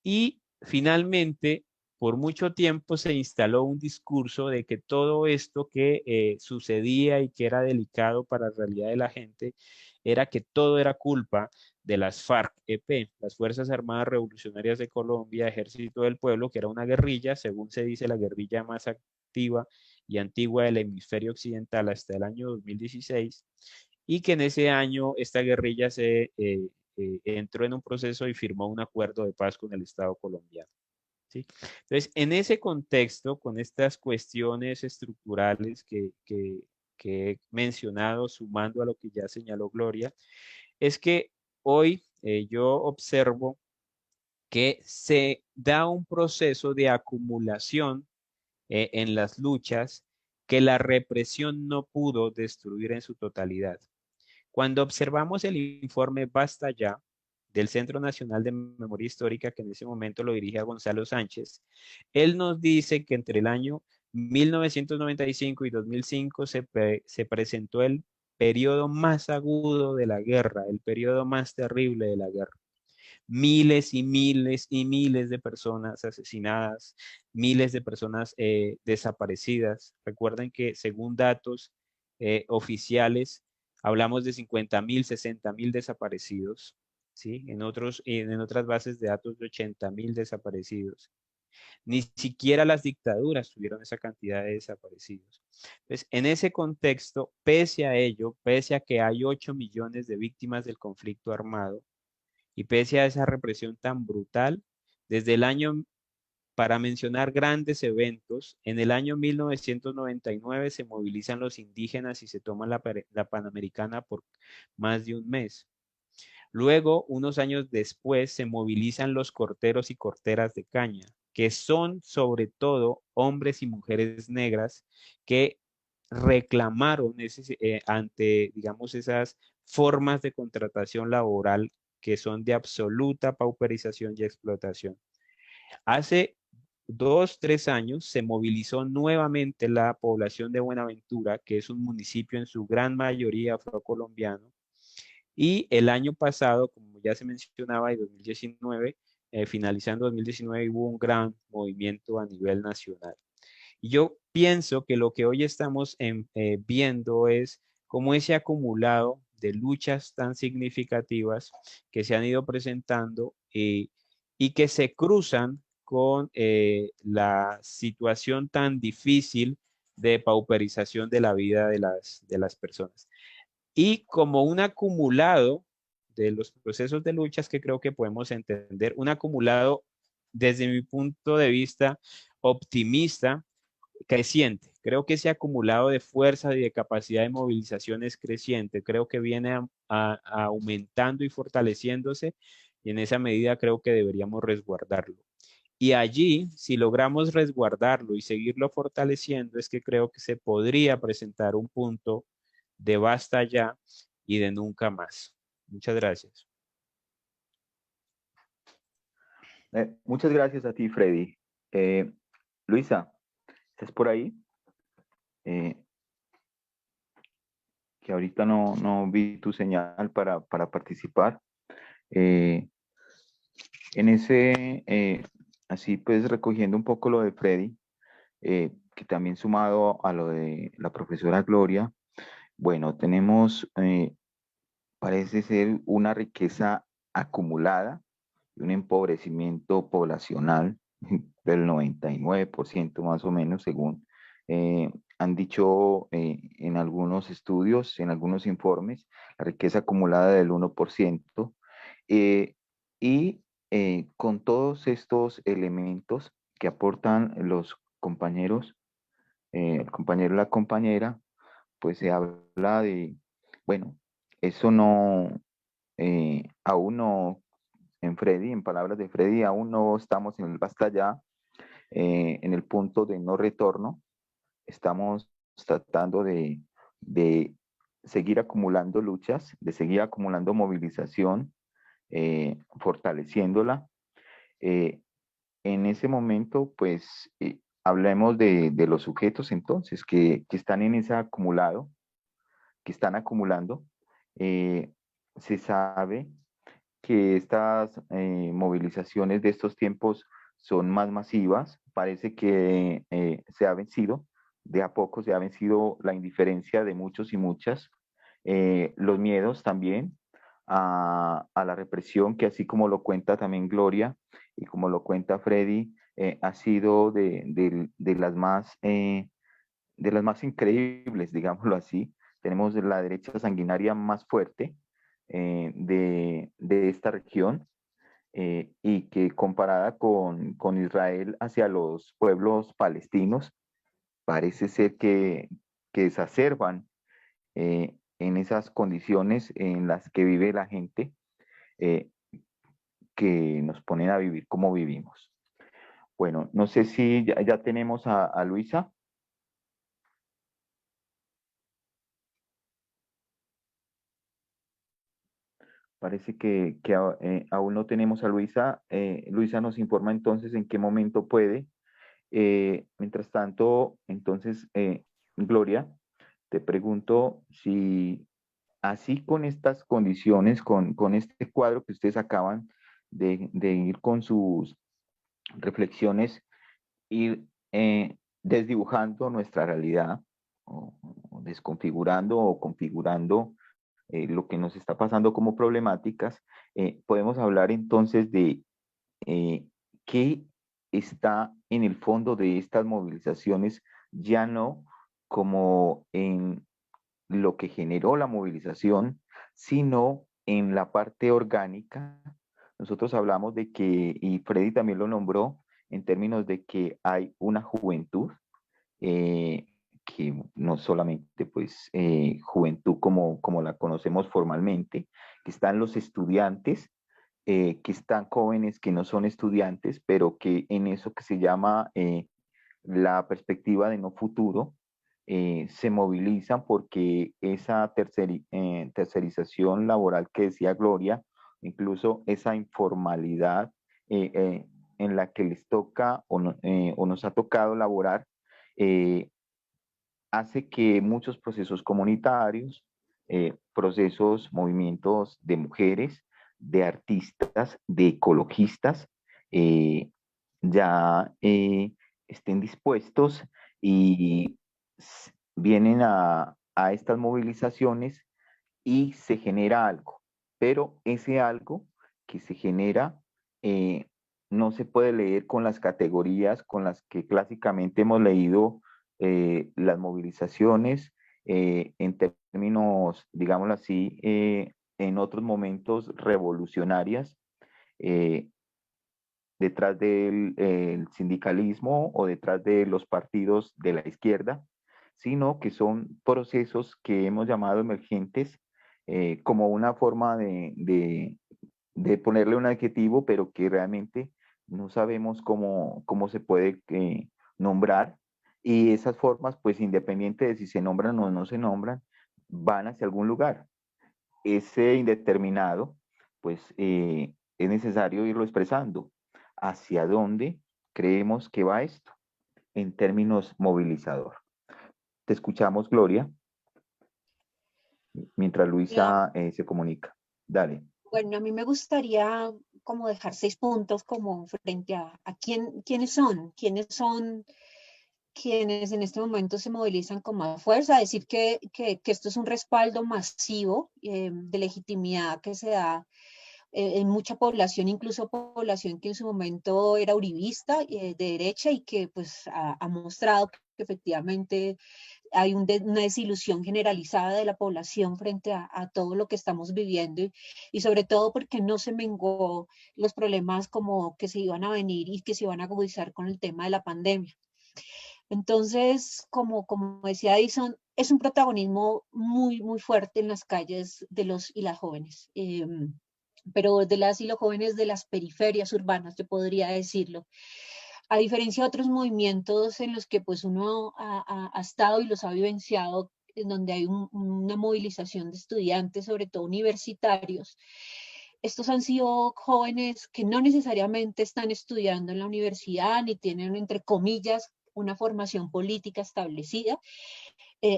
Y finalmente, por mucho tiempo se instaló un discurso de que todo esto que sucedía y que era delicado para la realidad de la gente, era que todo era culpa de las FARC-EP, las Fuerzas Armadas Revolucionarias de Colombia, Ejército del Pueblo, que era una guerrilla, según se dice, la guerrilla más activa y antigua del hemisferio occidental hasta el año 2016, y que en ese año esta guerrilla entró en un proceso y firmó un acuerdo de paz con el Estado colombiano. ¿Sí? Entonces, en ese contexto, con estas cuestiones estructurales que he mencionado, sumando a lo que ya señaló Gloria, es que hoy yo observo que se da un proceso de acumulación en las luchas que la represión no pudo destruir en su totalidad. Cuando observamos el informe Basta Ya, del Centro Nacional de Memoria Histórica, que en ese momento lo dirige a Gonzalo Sánchez, él nos dice que entre el año 1995 y 2005 se presentó el periodo más agudo de la guerra, el periodo más terrible de la guerra. Miles y miles y miles de personas asesinadas, miles de personas desaparecidas. Recuerden que según datos oficiales, hablamos de 50.000, 60.000 desaparecidos, ¿sí? En otras bases de datos de 80.000 desaparecidos. Ni siquiera las dictaduras tuvieron esa cantidad de desaparecidos. Entonces, en ese contexto, pese a ello, pese a que hay 8 millones de víctimas del conflicto armado, y pese a esa represión tan brutal, desde el año, para mencionar grandes eventos, en el año 1999 se movilizan los indígenas y se toma la Panamericana por más de un mes. Luego, unos años después, se movilizan los corteros y corteras de caña, que son sobre todo hombres y mujeres negras que reclamaron ante, digamos, esas formas de contratación laboral que son de absoluta pauperización y explotación. Hace 2, 3 años se movilizó nuevamente la población de Buenaventura, que es un municipio en su gran mayoría afrocolombiano, y el año pasado, como ya se mencionaba, en 2019, finalizando 2019, hubo un gran movimiento a nivel nacional. Y yo pienso que lo que hoy estamos viendo es cómo ese acumulado de luchas tan significativas que se han ido presentando y que se cruzan con la situación tan difícil de pauperización de la vida de las personas. Y como un acumulado de los procesos de luchas que creo que podemos entender, un acumulado desde mi punto de vista optimista, creciente. Creo que ese acumulado de fuerza y de capacidad de movilización es creciente. Creo que viene aumentando y fortaleciéndose, y en esa medida creo que deberíamos resguardarlo. Y allí, si logramos resguardarlo y seguirlo fortaleciendo, es que creo que se podría presentar un punto de basta ya y de nunca más. Muchas gracias. Muchas gracias a ti, Freddy. Luisa, ¿estás por ahí? Que ahorita no vi tu señal para participar. En así pues recogiendo un poco lo de Freddy, que también sumado a lo de la profesora Gloria, bueno, tenemos, parece ser una riqueza acumulada y un empobrecimiento poblacional del 99% más o menos, según han dicho en algunos estudios, en algunos informes, la riqueza acumulada del 1%. Y con todos estos elementos que aportan los compañeros, el compañero y la compañera, pues se habla de, bueno, eso no, aún no, en Freddy, en palabras de Freddy, aún no estamos en el basta ya, en el punto de no retorno. Estamos tratando de seguir acumulando luchas, de seguir acumulando movilización, fortaleciéndola. En ese momento, pues, hablemos de los sujetos entonces que están en ese acumulado, que están acumulando. Se sabe que estas movilizaciones de estos tiempos son más masivas. Parece que se ha vencido, de a poco se ha vencido la indiferencia de muchos y muchas, los miedos también a la represión, que así como lo cuenta también Gloria y como lo cuenta Freddy, ha sido de las más increíbles, digámoslo así. Tenemos la derecha sanguinaria más fuerte de esta región, y que comparada con Israel hacia los pueblos palestinos, parece ser que exacerban en esas condiciones en las que vive la gente, eh, que nos ponen a vivir como vivimos. Bueno, no sé si ya tenemos a Luisa. Parece que aún no tenemos a Luisa. Luisa nos informa entonces en qué momento puede. Mientras tanto, entonces, Gloria, te pregunto si así con estas condiciones, con este cuadro que ustedes acaban de ir con sus reflexiones, ir desdibujando nuestra realidad, o desconfigurando o configurando lo que nos está pasando como problemáticas, podemos hablar entonces de qué está en el fondo de estas movilizaciones, ya no como en lo que generó la movilización, sino en la parte orgánica. Nosotros hablamos de que, y Freddy también lo nombró, en términos de que hay una juventud, eh, que no solamente pues juventud como la conocemos formalmente, que están los estudiantes, que están jóvenes que no son estudiantes, pero que en eso que se llama la perspectiva de no futuro, se movilizan porque esa tercerización laboral que decía Gloria, incluso esa informalidad en la que les toca o nos ha tocado laborar, eh, hace que muchos procesos comunitarios, procesos, movimientos de mujeres, de artistas, de ecologistas, eh, ya estén dispuestos y vienen a estas movilizaciones y se genera algo, pero ese algo que se genera no se puede leer con las categorías con las que clásicamente hemos leído las movilizaciones, en términos, digámoslo así, en otros momentos revolucionarias, eh, detrás del sindicalismo o detrás de los partidos de la izquierda, sino que son procesos que hemos llamado emergentes, como una forma de ponerle un adjetivo, pero que realmente no sabemos cómo se puede nombrar. Y esas formas, pues independiente de si se nombran o no se nombran, van hacia algún lugar. Ese indeterminado, pues es necesario irlo expresando. ¿Hacia dónde creemos que va esto en términos movilizador? Te escuchamos, Gloria, mientras Luisa se comunica. Dale. Bueno, a mí me gustaría como dejar 6 puntos como frente a quiénes son quienes en este momento se movilizan con más fuerza, decir que esto es un respaldo masivo de legitimidad que se da en mucha población, incluso población que en su momento era uribista, de derecha, y que pues ha mostrado que efectivamente hay una desilusión generalizada de la población frente a todo lo que estamos viviendo y sobre todo porque no se menguó los problemas como que se iban a venir y que se iban a agudizar con el tema de la pandemia. Entonces, como decía Edison, es un protagonismo muy, muy fuerte en las calles de los y las jóvenes, pero de las y los jóvenes de las periferias urbanas, yo podría decirlo. A diferencia de otros movimientos en los que pues uno ha estado y los ha vivenciado, en donde hay una movilización de estudiantes, sobre todo universitarios, estos han sido jóvenes que no necesariamente están estudiando en la universidad ni tienen, entre comillas, una formación política establecida,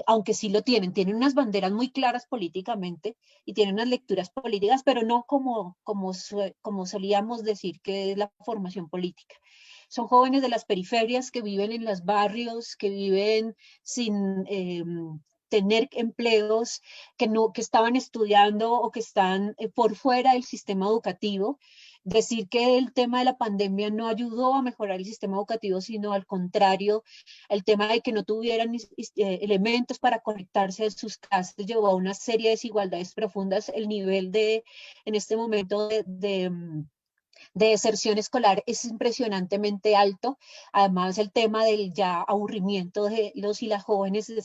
aunque sí lo tienen unas banderas muy claras políticamente y tienen unas lecturas políticas, pero no como solíamos decir que es la formación política. Son jóvenes de las periferias que viven en los barrios, que viven sin tener empleos, que estaban estudiando o que están por fuera del sistema educativo. Decir que el tema de la pandemia no ayudó a mejorar el sistema educativo, sino al contrario, el tema de que no tuvieran elementos para conectarse a sus casas llevó a una serie de desigualdades profundas. El nivel en este momento de deserción escolar es impresionantemente alto. Además, el tema del ya aburrimiento de los y las jóvenes de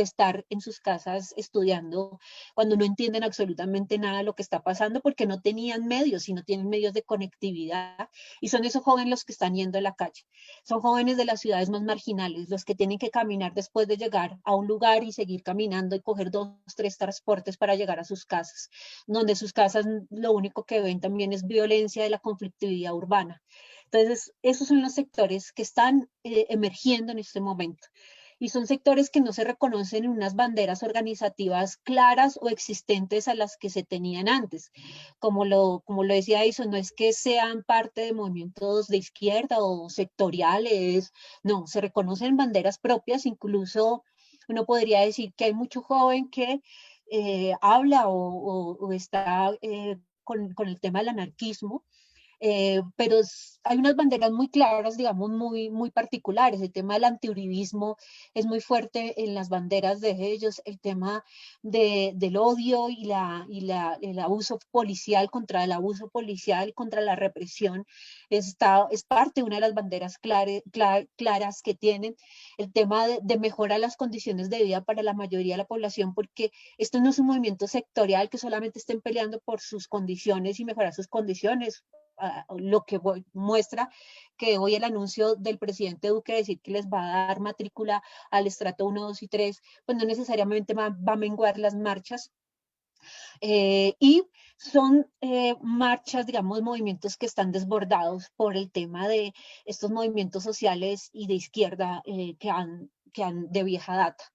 estar en sus casas estudiando cuando no entienden absolutamente nada de lo que está pasando porque no tenían medios y no tienen medios de conectividad. Y son esos jóvenes los que están yendo a la calle. Son jóvenes de las ciudades más marginales, los que tienen que caminar después de llegar a un lugar y seguir caminando y coger 2, 3 transportes para llegar a sus casas, donde sus casas lo único que ven también es violencia de la conflictividad urbana. Entonces, esos son los sectores que están emergiendo en este momento. Y son sectores que no se reconocen en unas banderas organizativas claras o existentes a las que se tenían antes. Como lo decía eso, no es que sean parte de movimientos de izquierda o sectoriales, no, se reconocen banderas propias, incluso uno podría decir que hay mucho joven que habla o está con el tema del anarquismo, pero hay unas banderas muy claras, digamos, muy particulares. El tema del antiuribismo es muy fuerte en las banderas de ellos, el tema del odio y el abuso policial, contra el abuso policial, contra la represión, es parte de una de las banderas claras que tienen. El tema de mejorar las condiciones de vida para la mayoría de la población, porque esto no es un movimiento sectorial que solamente estén peleando por sus condiciones y mejorar sus condiciones. Lo que muestra que hoy el anuncio del presidente Duque de decir que les va a dar matrícula al estrato 1, 2 y 3, pues no necesariamente va a menguar las marchas. Y son marchas, digamos, movimientos que están desbordados por el tema de estos movimientos sociales y de izquierda que han de vieja data.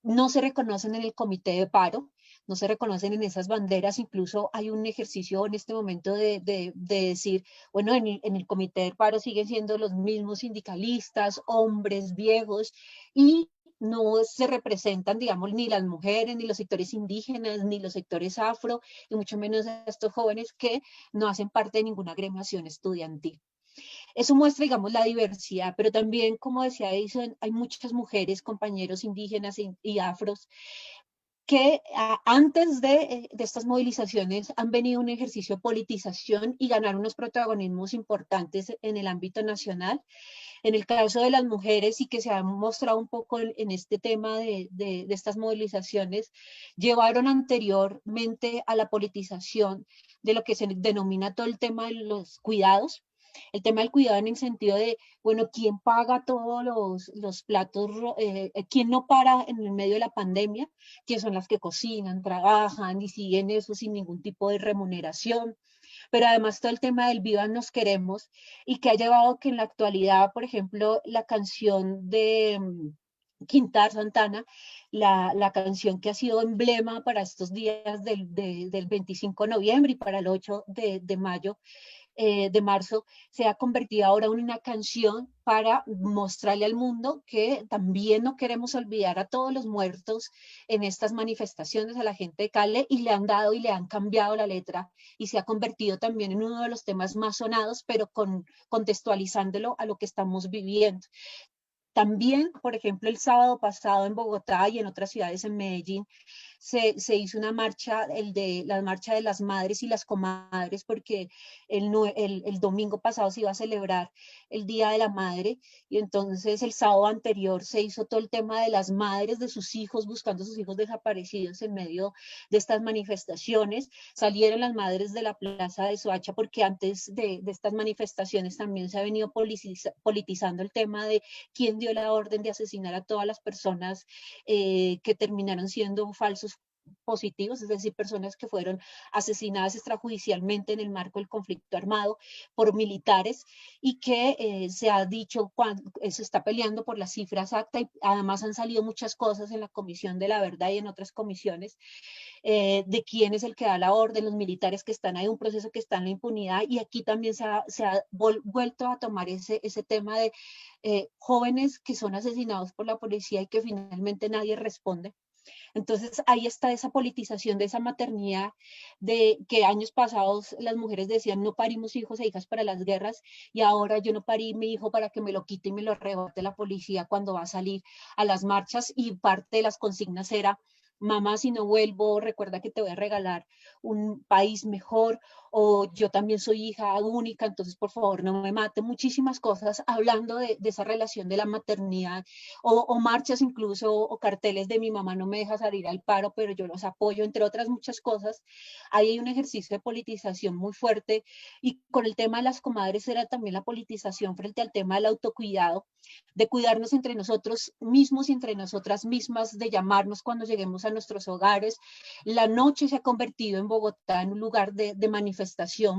No se reconocen en el comité de paro, no se reconocen en esas banderas. Incluso hay un ejercicio en este momento de decir, bueno, en el comité de paro siguen siendo los mismos sindicalistas, hombres viejos, y no se representan, digamos, ni las mujeres, ni los sectores indígenas, ni los sectores afro, y mucho menos estos jóvenes que no hacen parte de ninguna agremiación estudiantil. Eso muestra, digamos, la diversidad, pero también, como decía Edison, hay muchas mujeres, compañeros indígenas y afros, que antes de estas movilizaciones han venido un ejercicio de politización y ganar unos protagonismos importantes en el ámbito nacional. En el caso de las mujeres, y que se ha mostrado un poco en este tema de estas movilizaciones, llevaron anteriormente a la politización de lo que se denomina todo el tema de los cuidados. El tema del cuidado en el sentido de, bueno, ¿quién paga todos los platos? ¿Quién no para en el medio de la pandemia? ¿Quién son las que cocinan, trabajan y siguen eso sin ningún tipo de remuneración? Pero además todo el tema del Viva Nos Queremos, y que ha llevado que en la actualidad, por ejemplo, la canción de Quintar Santana, la canción que ha sido emblema para estos días del 25 de noviembre y para el 8 de mayo, de marzo, se ha convertido ahora en una canción para mostrarle al mundo que también no queremos olvidar a todos los muertos en estas manifestaciones, a la gente de Cali, y le han dado y le han cambiado la letra, y se ha convertido también en uno de los temas más sonados, pero contextualizándolo a lo que estamos viviendo. También, por ejemplo, el sábado pasado en Bogotá y en otras ciudades en Medellín, se hizo una marcha, la marcha de las madres y las comadres, porque el domingo pasado se iba a celebrar el Día de la Madre, y entonces el sábado anterior se hizo todo el tema de las madres, de sus hijos, buscando a sus hijos desaparecidos en medio de estas manifestaciones. Salieron las madres de la plaza de Soacha, porque antes de estas manifestaciones también se ha venido politizando el tema de quién dio la orden de asesinar a todas las personas que terminaron siendo falsos positivos, es decir, personas que fueron asesinadas extrajudicialmente en el marco del conflicto armado por militares, y que se ha dicho, se está peleando por la cifra exacta, y además han salido muchas cosas en la Comisión de la Verdad y en otras comisiones de quién es el que da la orden, los militares que están ahí, un proceso que está en la impunidad, y aquí también se ha vuelto a tomar ese tema de jóvenes que son asesinados por la policía y que finalmente nadie responde. Entonces ahí está esa politización de esa maternidad, de que años pasados las mujeres decían no parimos hijos e hijas para las guerras, y ahora yo no parí mi hijo para que me lo quite y me lo arrebate la policía cuando va a salir a las marchas, y parte de las consignas era: mamá, si no vuelvo, recuerda que te voy a regalar un país mejor, o yo también soy hija única, entonces por favor no me mate. Muchísimas cosas hablando de esa relación de la maternidad, o marchas incluso, o carteles de mi mamá no me deja salir al paro, pero yo los apoyo, entre otras muchas cosas. Ahí hay un ejercicio de politización muy fuerte, y con el tema de las comadres era también la politización frente al tema del autocuidado, de cuidarnos entre nosotros mismos y entre nosotras mismas, de llamarnos cuando lleguemos a nuestros hogares. La noche se ha convertido en Bogotá en un lugar de manifestación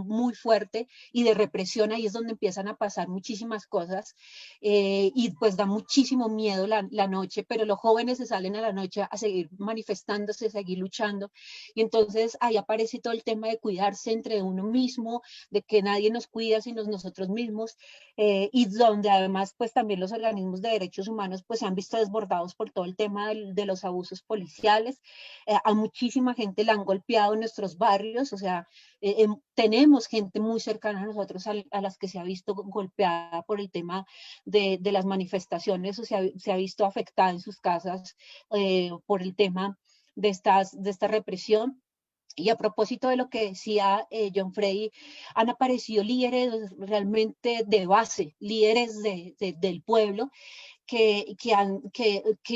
muy fuerte y de represión. Ahí es donde empiezan a pasar muchísimas cosas, y pues da muchísimo miedo la noche, pero los jóvenes se salen a la noche a seguir manifestándose, a seguir luchando, y entonces ahí aparece todo el tema de cuidarse entre uno mismo, de que nadie nos cuida sino nosotros mismos, y donde además pues también los organismos de derechos humanos pues se han visto desbordados por todo el tema de los abusos policiales. A muchísima gente la han golpeado en nuestros barrios, o sea, tenemos gente muy cercana a nosotros a las que se ha visto golpeada por el tema de las manifestaciones, o se ha visto afectada en sus casas por el tema de esta represión. Y a propósito de lo que decía John Freddy, han aparecido líderes realmente de base, líderes del pueblo, que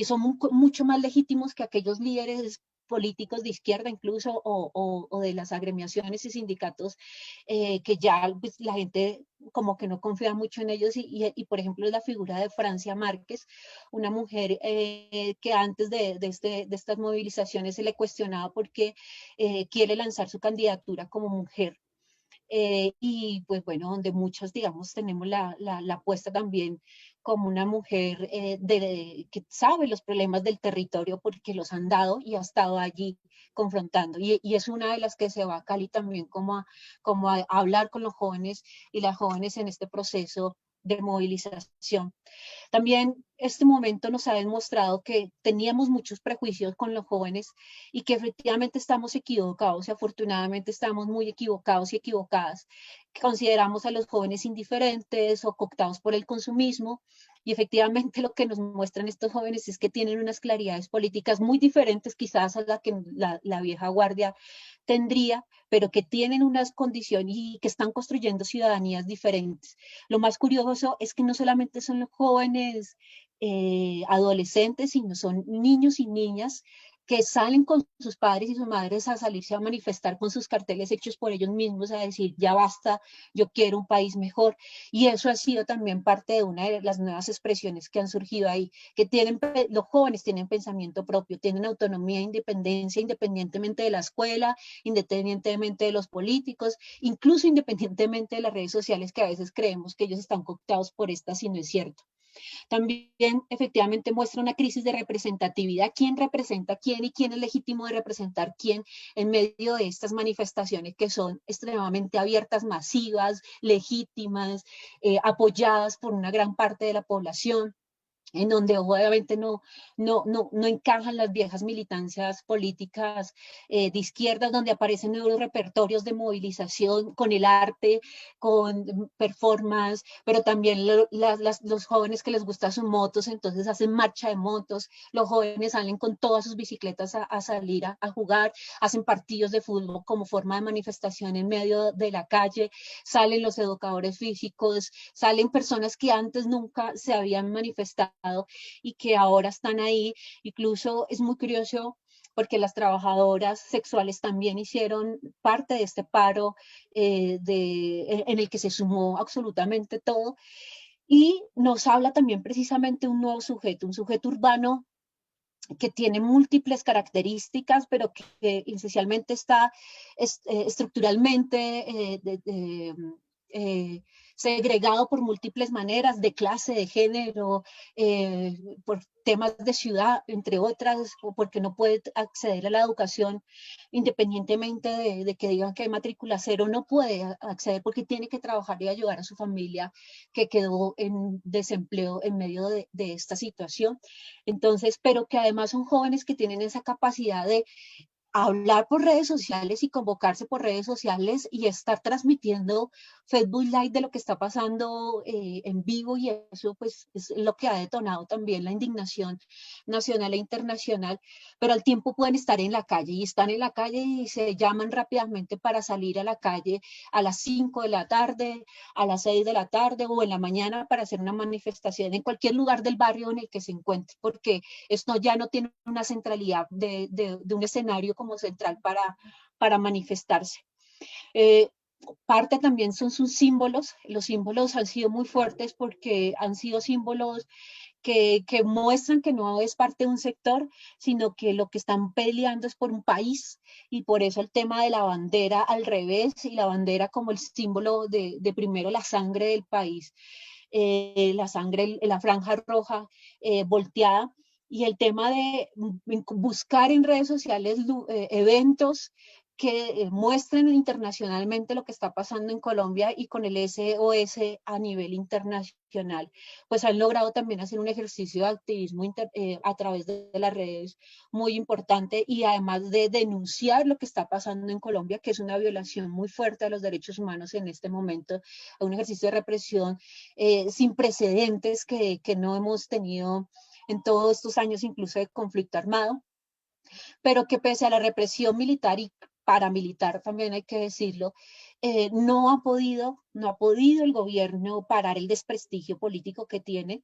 son mucho más legítimos que aquellos líderes políticos de izquierda incluso, o de las agremiaciones y sindicatos, que ya pues, la gente como que no confía mucho en ellos, y por ejemplo es la figura de Francia Márquez, una mujer que antes de estas movilizaciones se le cuestionaba porque quiere lanzar su candidatura como mujer. Y pues bueno, donde muchos, digamos, tenemos la apuesta también como una mujer que sabe los problemas del territorio porque los han dado y ha estado allí confrontando. Y es una de las que se va a Cali también como a hablar con los jóvenes y las jóvenes en este proceso de movilización. También este momento nos ha demostrado que teníamos muchos prejuicios con los jóvenes, y que efectivamente estamos equivocados, y afortunadamente estamos muy equivocados y equivocadas. Consideramos a los jóvenes indiferentes o cooptados por el consumismo, y efectivamente lo que nos muestran estos jóvenes es que tienen unas claridades políticas muy diferentes quizás a la que la vieja guardia tendría, pero que tienen unas condiciones y que están construyendo ciudadanías diferentes. Lo más curioso es que no solamente son los jóvenes adolescentes, sino son niños y niñas que salen con sus padres y sus madres a salirse a manifestar con sus carteles hechos por ellos mismos, a decir ya basta, yo quiero un país mejor. Y eso ha sido también parte de una de las nuevas expresiones que han surgido ahí, que los jóvenes tienen pensamiento propio, tienen autonomía e independencia, independientemente de la escuela, independientemente de los políticos, incluso independientemente de las redes sociales, que a veces creemos que ellos están cooptados por estas, y no es cierto. También efectivamente muestra una crisis de representatividad. ¿Quién representa a quién y quién es legítimo de representar quién en medio de estas manifestaciones que son extremadamente abiertas, masivas, legítimas, apoyadas por una gran parte de la población? en donde obviamente no encajan las viejas militancias políticas de izquierdas, donde aparecen nuevos repertorios de movilización con el arte, con performance, pero también los jóvenes que les gustan sus motos, entonces hacen marcha de motos, los jóvenes salen con todas sus bicicletas a salir a jugar, hacen partidos de fútbol como forma de manifestación en medio de la calle, salen los educadores físicos, salen personas que antes nunca se habían manifestado y que ahora están ahí. Incluso es muy curioso porque las trabajadoras sexuales también hicieron parte de este paro en el que se sumó absolutamente todo. Y nos habla también precisamente un nuevo sujeto, un sujeto urbano que tiene múltiples características, pero que esencialmente está estructuralmente segregado por múltiples maneras, de clase, de género, por temas de ciudad, entre otras, o porque no puede acceder a la educación independientemente de que digan que hay matrícula cero, no puede acceder porque tiene que trabajar y ayudar a su familia que quedó en desempleo en medio de esta situación. Entonces, pero que además son jóvenes que tienen esa capacidad de hablar por redes sociales y convocarse por redes sociales y estar transmitiendo Facebook Live de lo que está pasando en vivo, y eso pues es lo que ha detonado también la indignación nacional e internacional, pero al tiempo pueden estar en la calle y están en la calle y se llaman rápidamente para salir a la calle a las 5 de la tarde, a las 6 de la tarde o en la mañana para hacer una manifestación en cualquier lugar del barrio en el que se encuentre, porque esto ya no tiene una centralidad de un escenario como central para manifestarse. Parte también son sus símbolos. Los símbolos han sido muy fuertes porque han sido símbolos que muestran que no es parte de un sector, sino que lo que están peleando es por un país, y por eso el tema de la bandera al revés y la bandera como el símbolo de primero la sangre del país, la sangre, la franja roja volteada, y el tema de buscar en redes sociales eventos que muestren internacionalmente lo que está pasando en Colombia y con el SOS a nivel internacional, pues han logrado también hacer un ejercicio de activismo a través de las redes muy importante, y además de denunciar lo que está pasando en Colombia, que es una violación muy fuerte de los derechos humanos en este momento, un ejercicio de represión sin precedentes que no hemos tenido en todos estos años, incluso de conflicto armado, pero que pese a la represión militar y paramilitar, también hay que decirlo, no ha podido el gobierno parar el desprestigio político que tiene,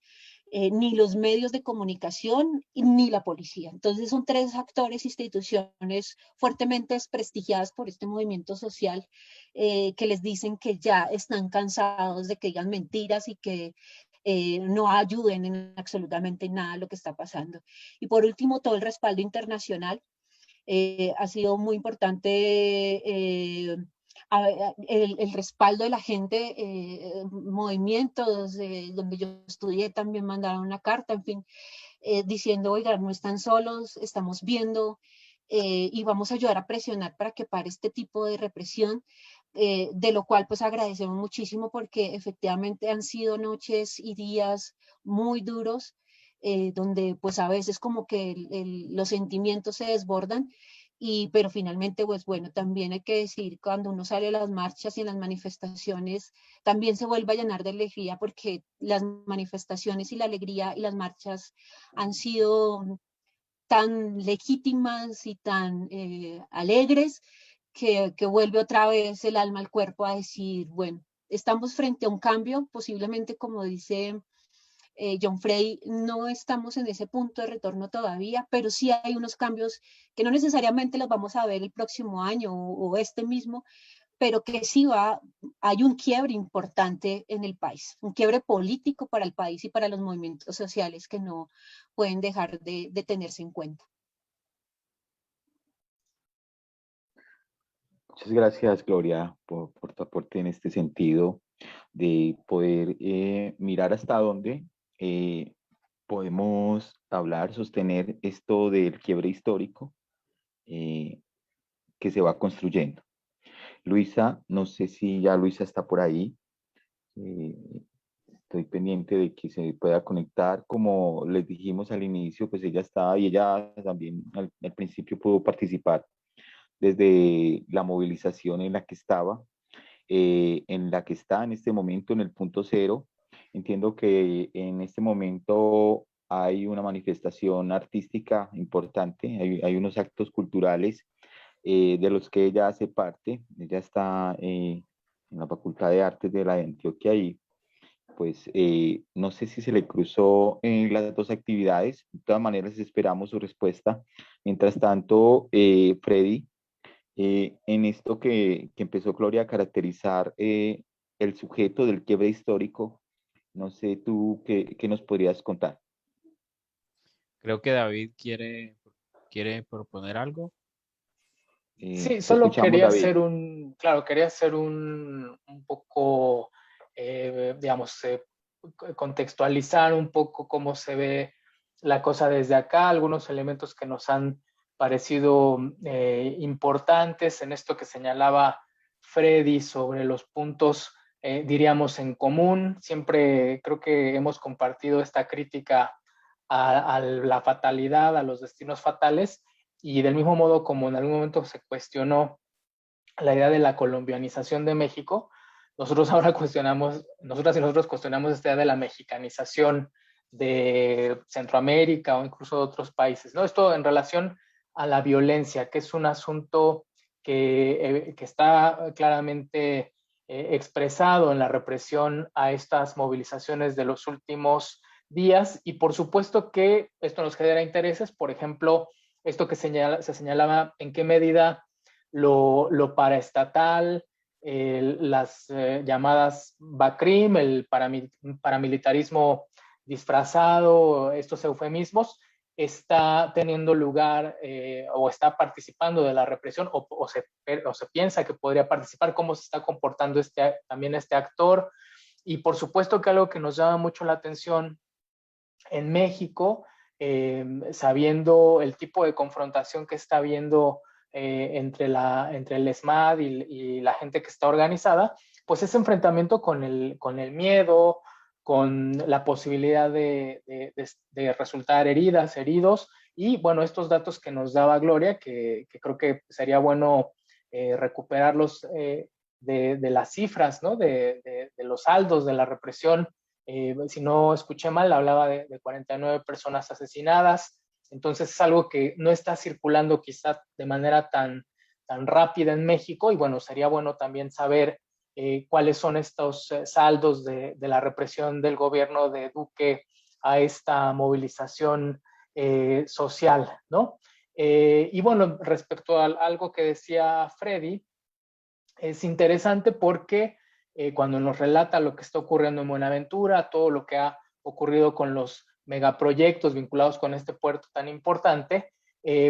ni los medios de comunicación, ni la policía. Entonces son tres actores, instituciones fuertemente desprestigiadas por este movimiento social, que les dicen que ya están cansados de que digan mentiras y que no ayuden en absolutamente nada lo que está pasando. Y por último, todo el respaldo internacional. Ha sido muy importante el respaldo de la gente, movimientos donde yo estudié también mandaron una carta, en fin, diciendo, oiga, no están solos, estamos viendo y vamos a ayudar a presionar para que pare este tipo de represión. De lo cual pues agradecemos muchísimo, porque efectivamente han sido noches y días muy duros, donde pues a veces como que los sentimientos se desbordan, pero finalmente pues bueno, también hay que decir, cuando uno sale a las marchas y en las manifestaciones, también se vuelve a llenar de alegría, porque las manifestaciones y la alegría y las marchas han sido tan legítimas y tan alegres, que vuelve otra vez el alma al cuerpo a decir, bueno, estamos frente a un cambio, posiblemente como dice John Frey, no estamos en ese punto de retorno todavía, pero sí hay unos cambios que no necesariamente los vamos a ver el próximo año o este mismo, pero que sí hay un quiebre importante en el país, un quiebre político para el país y para los movimientos sociales que no pueden dejar de tenerse en cuenta. Muchas gracias, Gloria, por tu aporte en este sentido de poder mirar hasta dónde podemos hablar, sostener esto del quiebre histórico que se va construyendo. Luisa, no sé si ya Luisa está por ahí. estoy pendiente de que se pueda conectar. Como les dijimos al inicio, pues ella estaba y ella también al principio pudo participar desde la movilización en la que estaba, en la que está en este momento en el punto cero. Entiendo que en este momento hay una manifestación artística importante, hay unos actos culturales de los que ella hace parte. Ella está en la Facultad de Artes de la de Antioquia y pues no sé si se le cruzó en las dos actividades. De todas maneras, esperamos su respuesta. Mientras tanto, Freddy, en esto que empezó Gloria a caracterizar el sujeto del quiebre histórico, no sé tú qué nos podrías contar. Creo que David quiere proponer algo. Sí, Te solo escuchamos, quería David. hacer quería hacer un poco, digamos, contextualizar un poco cómo se ve la cosa desde acá, algunos elementos que nos han parecido importantes en esto que señalaba Freddy sobre los puntos, diríamos, en común. Siempre creo que hemos compartido esta crítica a la fatalidad, a los destinos fatales, y del mismo modo como en algún momento se cuestionó la idea de la colombianización de México, nosotros ahora cuestionamos, nosotras y nosotros cuestionamos esta idea de la mexicanización de Centroamérica o incluso de otros países, ¿no? Esto en relación a la violencia, que es un asunto que está claramente expresado en la represión a estas movilizaciones de los últimos días, y por supuesto que esto nos genera intereses. Por ejemplo, esto que se señalaba, en qué medida lo paraestatal, las llamadas BACRIM, el paramilitarismo disfrazado, estos eufemismos, está teniendo lugar o está participando de la represión, o se piensa que podría participar, cómo se está comportando también este actor. Y por supuesto que algo que nos llama mucho la atención en México, sabiendo el tipo de confrontación que está habiendo entre el ESMAD y la gente que está organizada, pues ese enfrentamiento con el miedo, con la posibilidad de resultar heridos, y bueno, estos datos que nos daba Gloria, que creo que sería bueno recuperarlos, de las cifras, ¿no? De los saldos de la represión. Si no escuché mal, hablaba de 49 personas asesinadas. Entonces es algo que no está circulando quizá de manera tan rápida en México, y bueno, sería bueno también saber cuáles son estos saldos de la represión del gobierno de Duque a esta movilización social, ¿no? Y bueno, respecto a algo que decía Freddy, es interesante porque cuando nos relata lo que está ocurriendo en Buenaventura, todo lo que ha ocurrido con los megaproyectos vinculados con este puerto tan importante,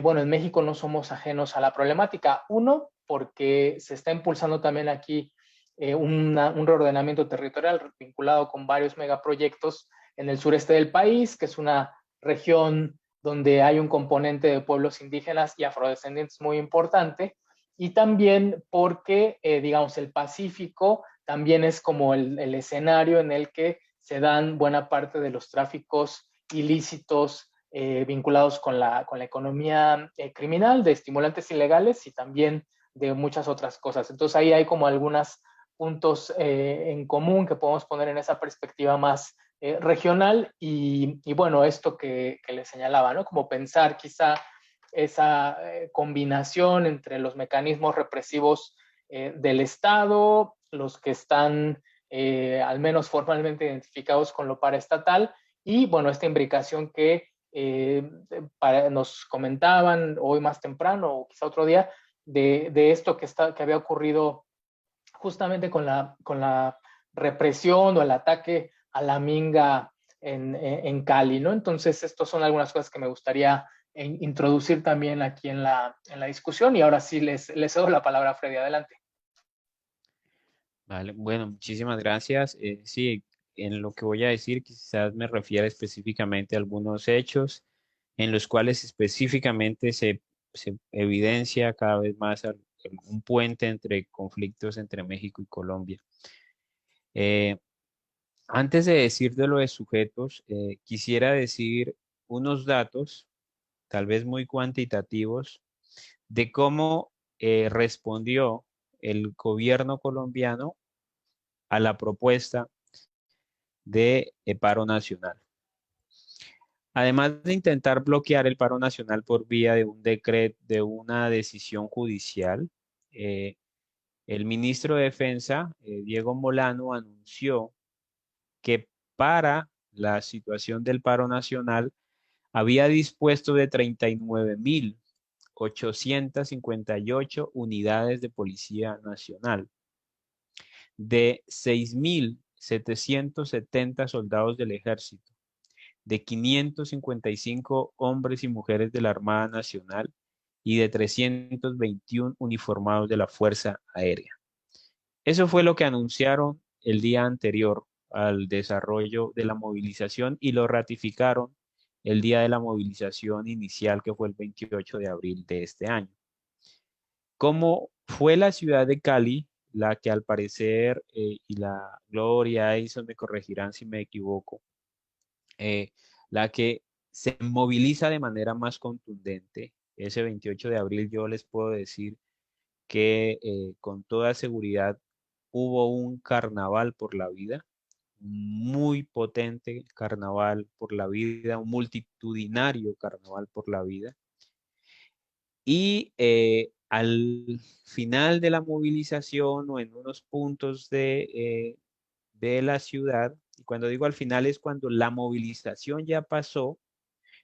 bueno, en México no somos ajenos a la problemática. Uno, porque se está impulsando también aquí un reordenamiento territorial vinculado con varios megaproyectos en el sureste del país, que es una región donde hay un componente de pueblos indígenas y afrodescendientes muy importante, y también porque, digamos, el Pacífico también es como el escenario en el que se dan buena parte de los tráficos ilícitos vinculados con la economía criminal, de estimulantes ilegales y también de muchas otras cosas. Entonces ahí hay como algunos puntos en común que podemos poner en esa perspectiva más regional, y bueno, esto que les señalaba, ¿no? Como pensar quizá esa combinación entre los mecanismos represivos del Estado, los que están al menos formalmente identificados con lo paraestatal, y bueno, esta imbricación que nos comentaban hoy más temprano o quizá otro día, de esto que había ocurrido justamente con la represión o el ataque a la minga en Cali, ¿no? Entonces, estas son algunas cosas que me gustaría introducir también aquí en la discusión, y ahora sí les cedo la palabra a Freddy. Adelante. Vale, bueno, muchísimas gracias. Sí, en lo que voy a decir quizás me refiere específicamente a algunos hechos en los cuales específicamente se evidencia cada vez más un puente entre conflictos entre México y Colombia. Antes de decir de los sujetos, quisiera decir unos datos, tal vez muy cuantitativos, de cómo respondió el gobierno colombiano a la propuesta de paro nacional. Además de intentar bloquear el paro nacional por vía de un decreto, de una decisión judicial, el ministro de Defensa, Diego Molano, anunció que para la situación del paro nacional había dispuesto de 39.858 unidades de Policía Nacional, de 6.770 soldados del Ejército, de 555 hombres y mujeres de la Armada Nacional y de 321 uniformados de la Fuerza Aérea. Eso fue lo que anunciaron el día anterior al desarrollo de la movilización y lo ratificaron el día de la movilización inicial, que fue el 28 de abril de este año. Como fue la ciudad de Cali la que al parecer, y la Gloria, Edison me corregirán si me equivoco, la que se moviliza de manera más contundente, ese 28 de abril yo les puedo decir que con toda seguridad hubo un carnaval por la vida, muy potente carnaval por la vida, un multitudinario carnaval por la vida. Y al final de la movilización o en unos puntos de la ciudad, y cuando digo al final es cuando la movilización ya pasó,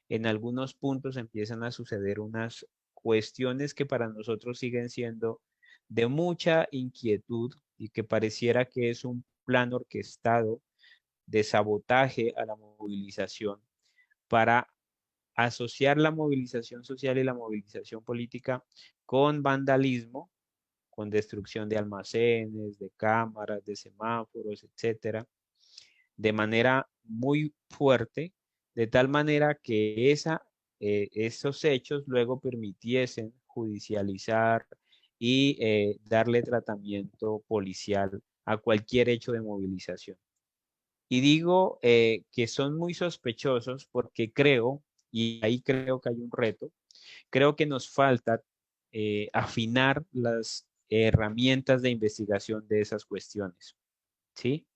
en algunos puntos empiezan a suceder unas cuestiones que para nosotros siguen siendo de mucha inquietud y que pareciera que es un plan orquestado de sabotaje a la movilización para asociar la movilización social y la movilización política con vandalismo, con destrucción de almacenes, de cámaras, de semáforos, etcétera, de manera muy fuerte, de tal manera que esos hechos luego permitiesen judicializar y darle tratamiento policial a cualquier hecho de movilización. Y digo que son muy sospechosos porque creo, y ahí creo que hay un reto, creo que nos falta afinar las herramientas de investigación de esas cuestiones, ¿sí?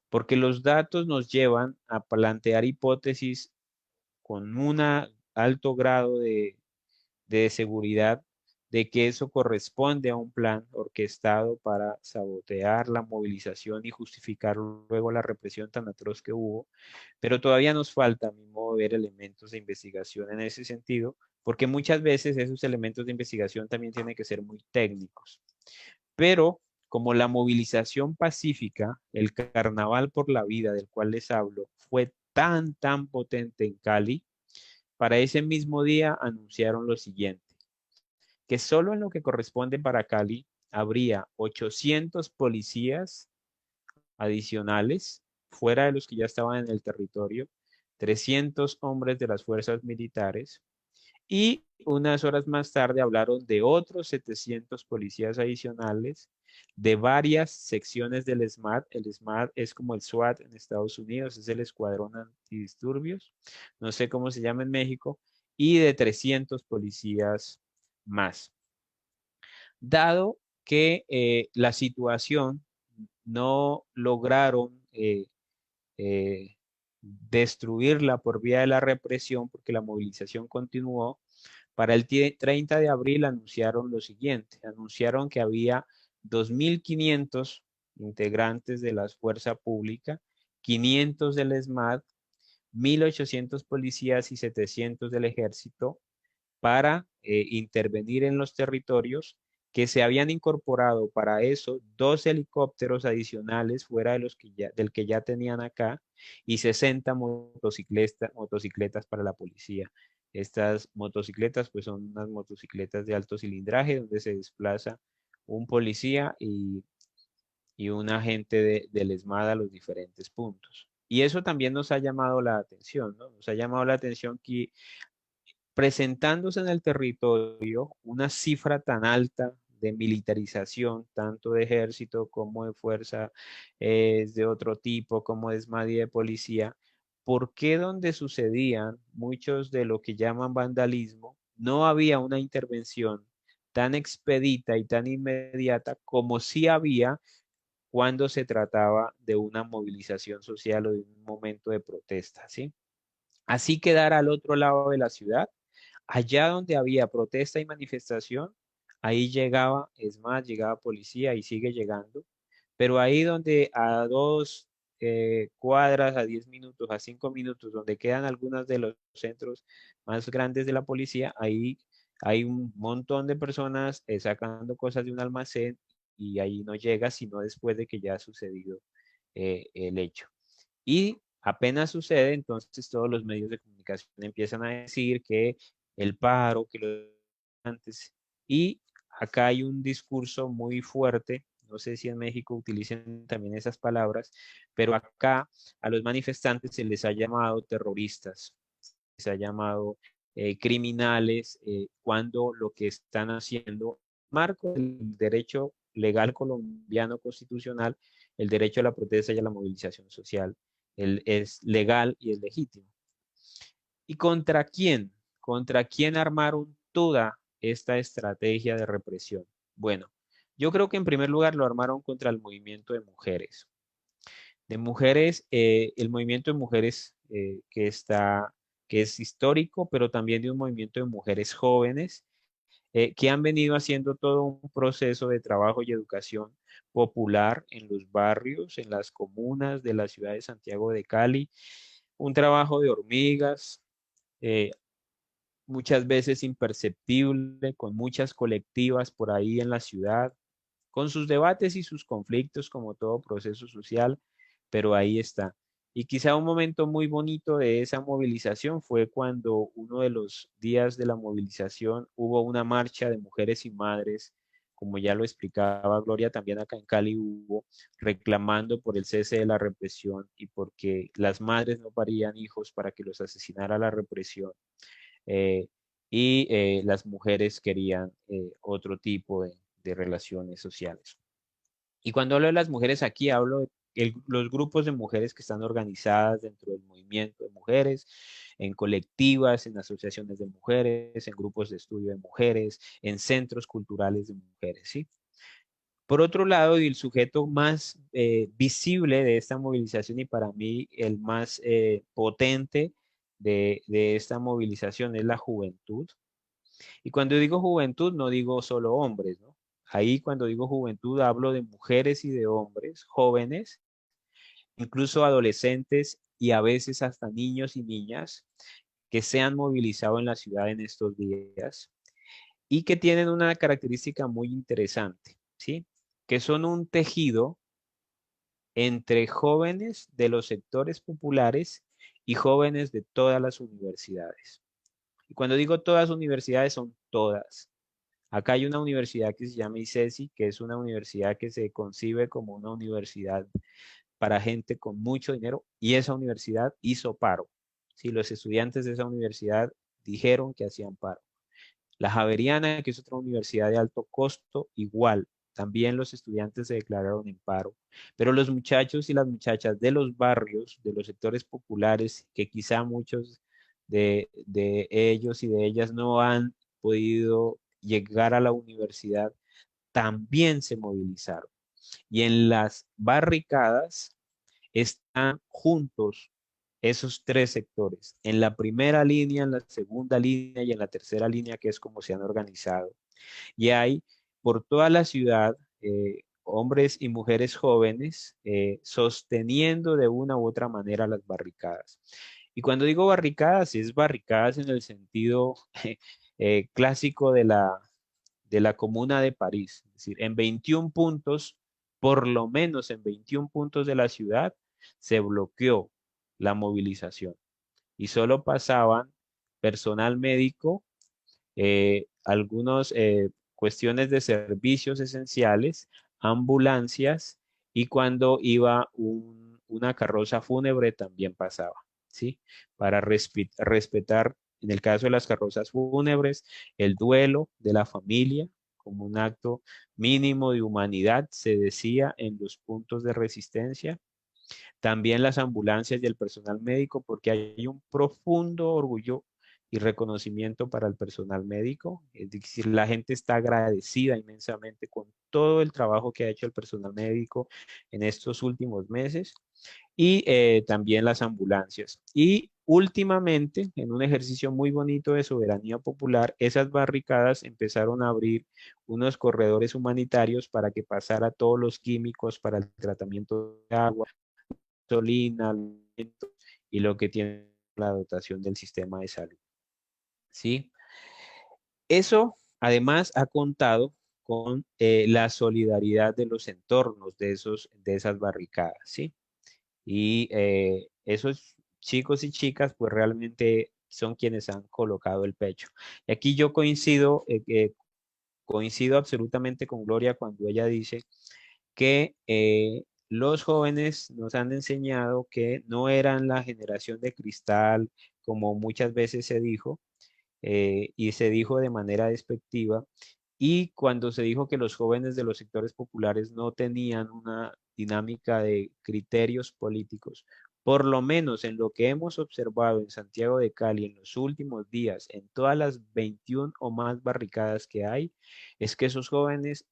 Porque los datos nos llevan a plantear hipótesis con un alto grado de seguridad de que eso corresponde a un plan orquestado para sabotear la movilización y justificar luego la represión tan atroz que hubo, pero todavía nos falta, a mi modo de ver, elementos de investigación en ese sentido, porque muchas veces esos elementos de investigación también tienen que ser muy técnicos. Pero como la movilización pacífica, el carnaval por la vida del cual les hablo, fue tan potente en Cali, para ese mismo día anunciaron lo siguiente, que solo en lo que corresponde para Cali habría 800 policías adicionales, fuera de los que ya estaban en el territorio, 300 hombres de las fuerzas militares, y unas horas más tarde hablaron de otros 700 policías adicionales de varias secciones del SMAT. El SMAT es como el SWAT en Estados Unidos, es el Escuadrón Antidisturbios, no sé cómo se llama en México, y de 300 policías más. Dado que la situación no lograron destruirla por vía de la represión, porque la movilización continuó, para el 30 de abril anunciaron lo siguiente, anunciaron que había 2.500 integrantes de la fuerza pública, 500 del ESMAD, 1.800 policías y 700 del ejército para intervenir en los territorios, que se habían incorporado para eso 2 helicópteros adicionales fuera de los del que ya tenían acá y 60 motocicletas para la policía. Estas motocicletas pues son unas motocicletas de alto cilindraje donde se desplaza un policía y un agente del ESMAD a los diferentes puntos. Y eso también nos ha llamado la atención, ¿no? Nos ha llamado la atención que presentándose en el territorio una cifra tan alta de militarización, tanto de ejército como de fuerza de otro tipo, como de ESMAD y de policía, ¿por qué donde sucedían muchos de lo que llaman vandalismo, no había una intervención tan expedita y tan inmediata como sí había cuando se trataba de una movilización social o de un momento de protesta, ¿sí? Así quedar al otro lado de la ciudad, allá donde había protesta y manifestación, ahí llegaba, es más, llegaba policía y sigue llegando, pero ahí donde a 2 cuadras, a 10 minutos, a 5 minutos, donde quedan algunos de los centros más grandes de la policía, ahí hay un montón de personas sacando cosas de un almacén y ahí no llega sino después de que ya ha sucedido el hecho. Y apenas sucede, entonces todos los medios de comunicación empiezan a decir que el paro, que los antes, y acá hay un discurso muy fuerte, no sé si en México utilicen también esas palabras, pero acá a los manifestantes se les ha llamado terroristas, se ha llamado criminales, cuando lo que están haciendo, marco del derecho legal colombiano constitucional, el derecho a la protesta y a la movilización social, es legal y es legítimo. ¿Y contra quién? ¿Contra quién armaron toda esta estrategia de represión? Bueno, yo creo que en primer lugar lo armaron contra el movimiento de mujeres. De mujeres, el movimiento de mujeres que es histórico, pero también de un movimiento de mujeres jóvenes que han venido haciendo todo un proceso de trabajo y educación popular en los barrios, en las comunas de la ciudad de Santiago de Cali, un trabajo de hormigas, eh, muchas veces imperceptible, con muchas colectivas por ahí en la ciudad, con sus debates y sus conflictos como todo proceso social, pero ahí está. Y quizá un momento muy bonito de esa movilización fue cuando uno de los días de la movilización hubo una marcha de mujeres y madres, como ya lo explicaba Gloria, también acá en Cali hubo, reclamando por el cese de la represión y porque las madres no parían hijos para que los asesinara la represión. eh, y las mujeres querían otro tipo de relaciones sociales. Y cuando hablo de las mujeres aquí, hablo de los grupos de mujeres que están organizadas dentro del movimiento de mujeres, en colectivas, en asociaciones de mujeres, en grupos de estudio de mujeres, en centros culturales de mujeres, ¿sí? Por otro lado, y el sujeto más visible de esta movilización y para mí el más potente de esta movilización es la juventud. Y cuando digo juventud, no digo solo hombres, ¿no? Ahí cuando digo juventud hablo de mujeres y de hombres, jóvenes, incluso adolescentes y a veces hasta niños y niñas que se han movilizado en la ciudad en estos días y que tienen una característica muy interesante, ¿sí? Que son un tejido entre jóvenes de los sectores populares y jóvenes de todas las universidades. Y cuando digo todas las universidades, son todas. Acá hay una universidad que se llama ICESI, que es una universidad que se concibe como una universidad para gente con mucho dinero, y esa universidad hizo paro. Sí, los estudiantes de esa universidad dijeron que hacían paro. La Javeriana, que es otra universidad de alto costo, igual. También los estudiantes se declararon en paro. Pero los muchachos y las muchachas de los barrios, de los sectores populares, que quizá muchos de ellos y de ellas no han podido llegar a la universidad, también se movilizaron. Y en las barricadas están juntos esos tres sectores, en la primera línea, en la segunda línea y en la tercera línea, que es como se han organizado. Y hay por toda la ciudad hombres y mujeres jóvenes sosteniendo de una u otra manera las barricadas. Y cuando digo barricadas, es barricadas en el sentido clásico de la Comuna de París. Es decir, en 21 puntos, por lo menos en 21 puntos de la ciudad, se bloqueó la movilización y solo pasaban personal médico, algunas cuestiones de servicios esenciales, ambulancias y cuando iba una carroza fúnebre también pasaba, ¿sí? Para respetar, en el caso de las carrozas fúnebres, el duelo de la familia como un acto mínimo de humanidad, se decía en los puntos de resistencia. También las ambulancias y el personal médico, porque hay un profundo orgullo y reconocimiento para el personal médico. Es decir, la gente está agradecida inmensamente con todo el trabajo que ha hecho el personal médico en estos últimos meses. Y también las ambulancias. Y últimamente, en un ejercicio muy bonito de soberanía popular, esas barricadas empezaron a abrir unos corredores humanitarios para que pasara todos los químicos para el tratamiento de agua, gasolina, alimentos y lo que tiene la dotación del sistema de salud. ¿Sí? Eso además ha contado con la solidaridad de los entornos de esas barricadas, ¿sí? Y esos chicos y chicas pues realmente son quienes han colocado el pecho. Y aquí yo coincido absolutamente con Gloria cuando ella dice que los jóvenes nos han enseñado que no eran la generación de cristal, como muchas veces se dijo, y se dijo de manera despectiva. Y cuando se dijo que los jóvenes de los sectores populares no tenían una dinámica de criterios políticos, por lo menos en lo que hemos observado en Santiago de Cali en los últimos días, en todas las 21 o más barricadas que hay, es que esos jóvenes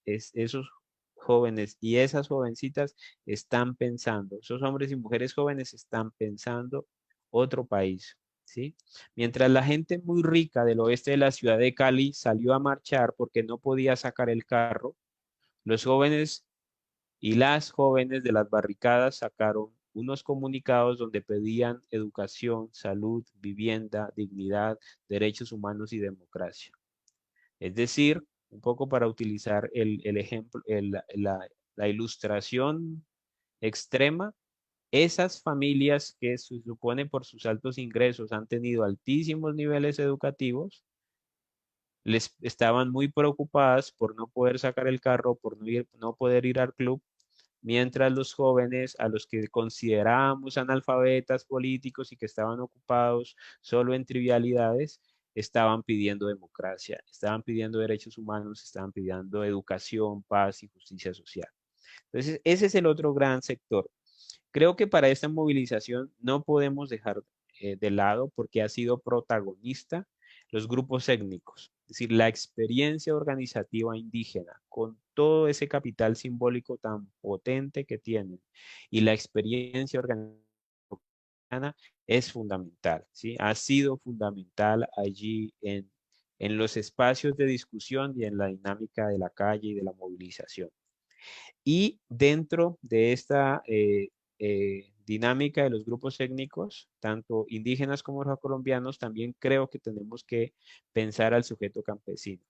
y esas jovencitas están pensando, esos hombres y mujeres jóvenes están pensando otro país, ¿sí? Mientras la gente muy rica del oeste de la ciudad de Cali salió a marchar porque no podía sacar el carro, los jóvenes y las jóvenes de las barricadas sacaron unos comunicados donde pedían educación, salud, vivienda, dignidad, derechos humanos y democracia. Es decir, un poco para utilizar el ejemplo, la ilustración extrema, esas familias que se supone por sus altos ingresos han tenido altísimos niveles educativos, les estaban muy preocupadas por no poder sacar el carro, por no poder ir al club, mientras los jóvenes a los que considerábamos analfabetas políticos y que estaban ocupados solo en trivialidades, estaban pidiendo democracia, estaban pidiendo derechos humanos, estaban pidiendo educación, paz y justicia social. Entonces, ese es el otro gran sector. Creo que para esta movilización no podemos dejar de lado, porque ha sido protagonista, los grupos étnicos, es decir, la experiencia organizativa indígena con todo ese capital simbólico tan potente que tienen, y la experiencia organizativa es fundamental, ¿sí? Ha sido fundamental allí en los espacios de discusión y en la dinámica de la calle y de la movilización. Y dentro de esta dinámica de los grupos étnicos, tanto indígenas como afrocolombianos, también creo que tenemos que pensar al sujeto campesino.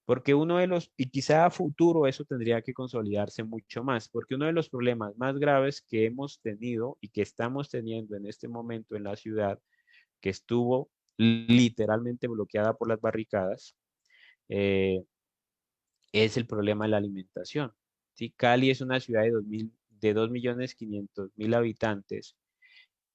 Porque uno de los, y quizá a futuro eso tendría que consolidarse mucho más, porque uno de los problemas más graves que hemos tenido y que estamos teniendo en este momento en la ciudad, que estuvo literalmente bloqueada por las barricadas, es el problema de la alimentación. ¿Sí? Cali es una ciudad de 2.500.000 habitantes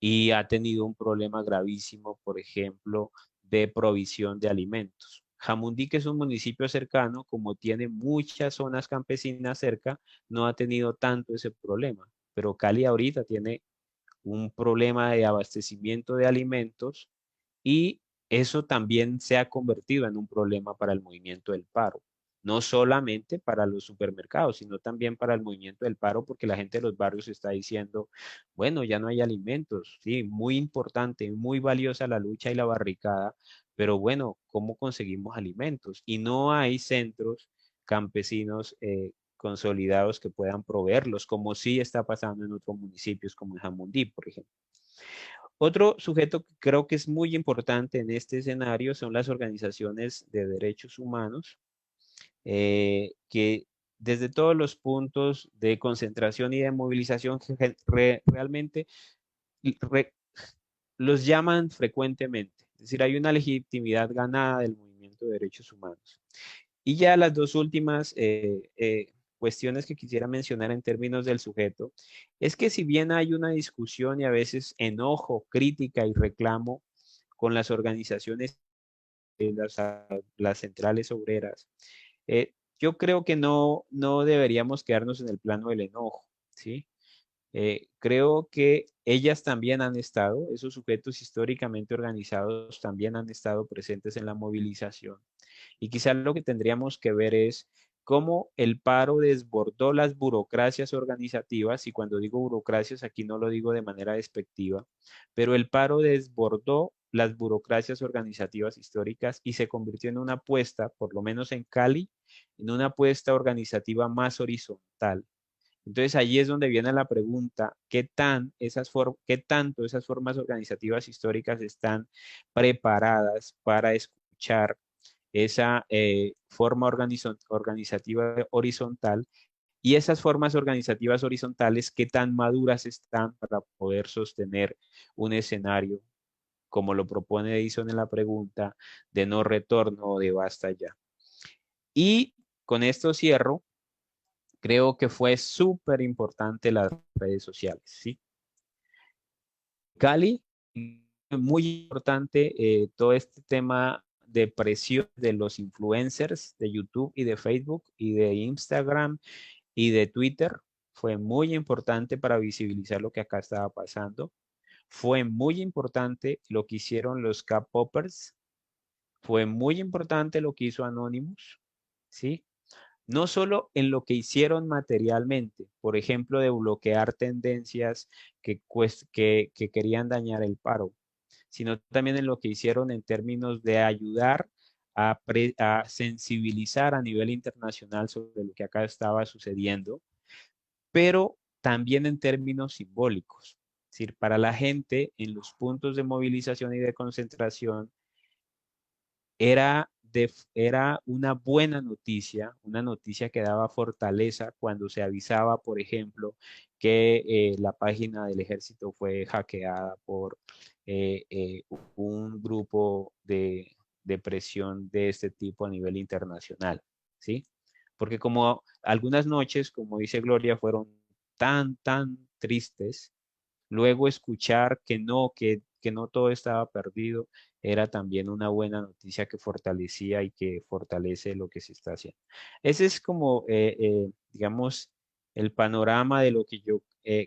y ha tenido un problema gravísimo, por ejemplo, de provisión de alimentos. Jamundí, que es un municipio cercano, como tiene muchas zonas campesinas cerca, no ha tenido tanto ese problema. Pero Cali ahorita tiene un problema de abastecimiento de alimentos, y eso también se ha convertido en un problema para el movimiento del paro. No solamente para los supermercados, sino también para el movimiento del paro, porque la gente de los barrios está diciendo, bueno, ya no hay alimentos, sí, muy importante, muy valiosa la lucha y la barricada, pero bueno, ¿cómo conseguimos alimentos? Y no hay centros campesinos consolidados que puedan proveerlos, como sí está pasando en otros municipios, como en Jamundí, por ejemplo. Otro sujeto que creo que es muy importante en este escenario son las organizaciones de derechos humanos, que desde todos los puntos de concentración y de movilización realmente los llaman frecuentemente. Es decir, hay una legitimidad ganada del movimiento de derechos humanos. Y ya las dos últimas cuestiones que quisiera mencionar en términos del sujeto, es que si bien hay una discusión y a veces enojo, crítica y reclamo con las organizaciones, las centrales obreras, yo creo que no deberíamos quedarnos en el plano del enojo, ¿sí? Creo que ellas también han estado, esos sujetos históricamente organizados también han estado presentes en la movilización. Y quizás lo que tendríamos que ver es cómo el paro desbordó las burocracias organizativas, y cuando digo burocracias aquí no lo digo de manera despectiva, pero el paro desbordó las burocracias organizativas históricas y se convirtió en una apuesta, por lo menos en Cali, en una apuesta organizativa más horizontal. Entonces allí es donde viene la pregunta, ¿qué tanto esas formas organizativas históricas están preparadas para escuchar esa forma organizativa horizontal, y esas formas organizativas horizontales, qué tan maduras están para poder sostener un escenario, como lo propone Edison en la pregunta, de no retorno o de basta ya? Y con esto cierro. Creo que fue súper importante las redes sociales, ¿sí? Cali, muy importante todo este tema de presión de los influencers de YouTube y de Facebook y de Instagram y de Twitter. Fue muy importante para visibilizar lo que acá estaba pasando. Fue muy importante lo que hicieron los K-Poppers. Fue muy importante lo que hizo Anonymous, ¿sí? No solo en lo que hicieron materialmente, por ejemplo, de bloquear tendencias que querían dañar el paro, sino también en lo que hicieron en términos de ayudar a sensibilizar a nivel internacional sobre lo que acá estaba sucediendo, pero también en términos simbólicos. Es decir, para la gente en los puntos de movilización y de concentración, era una buena noticia, una noticia que daba fortaleza cuando se avisaba, por ejemplo, que la página del ejército fue hackeada por un grupo de presión de este tipo a nivel internacional, ¿sí? Porque como algunas noches, como dice Gloria, fueron tan tristes, luego escuchar que no todo estaba perdido era también una buena noticia que fortalecía y que fortalece lo que se está haciendo. Ese es como, digamos, el panorama de lo que yo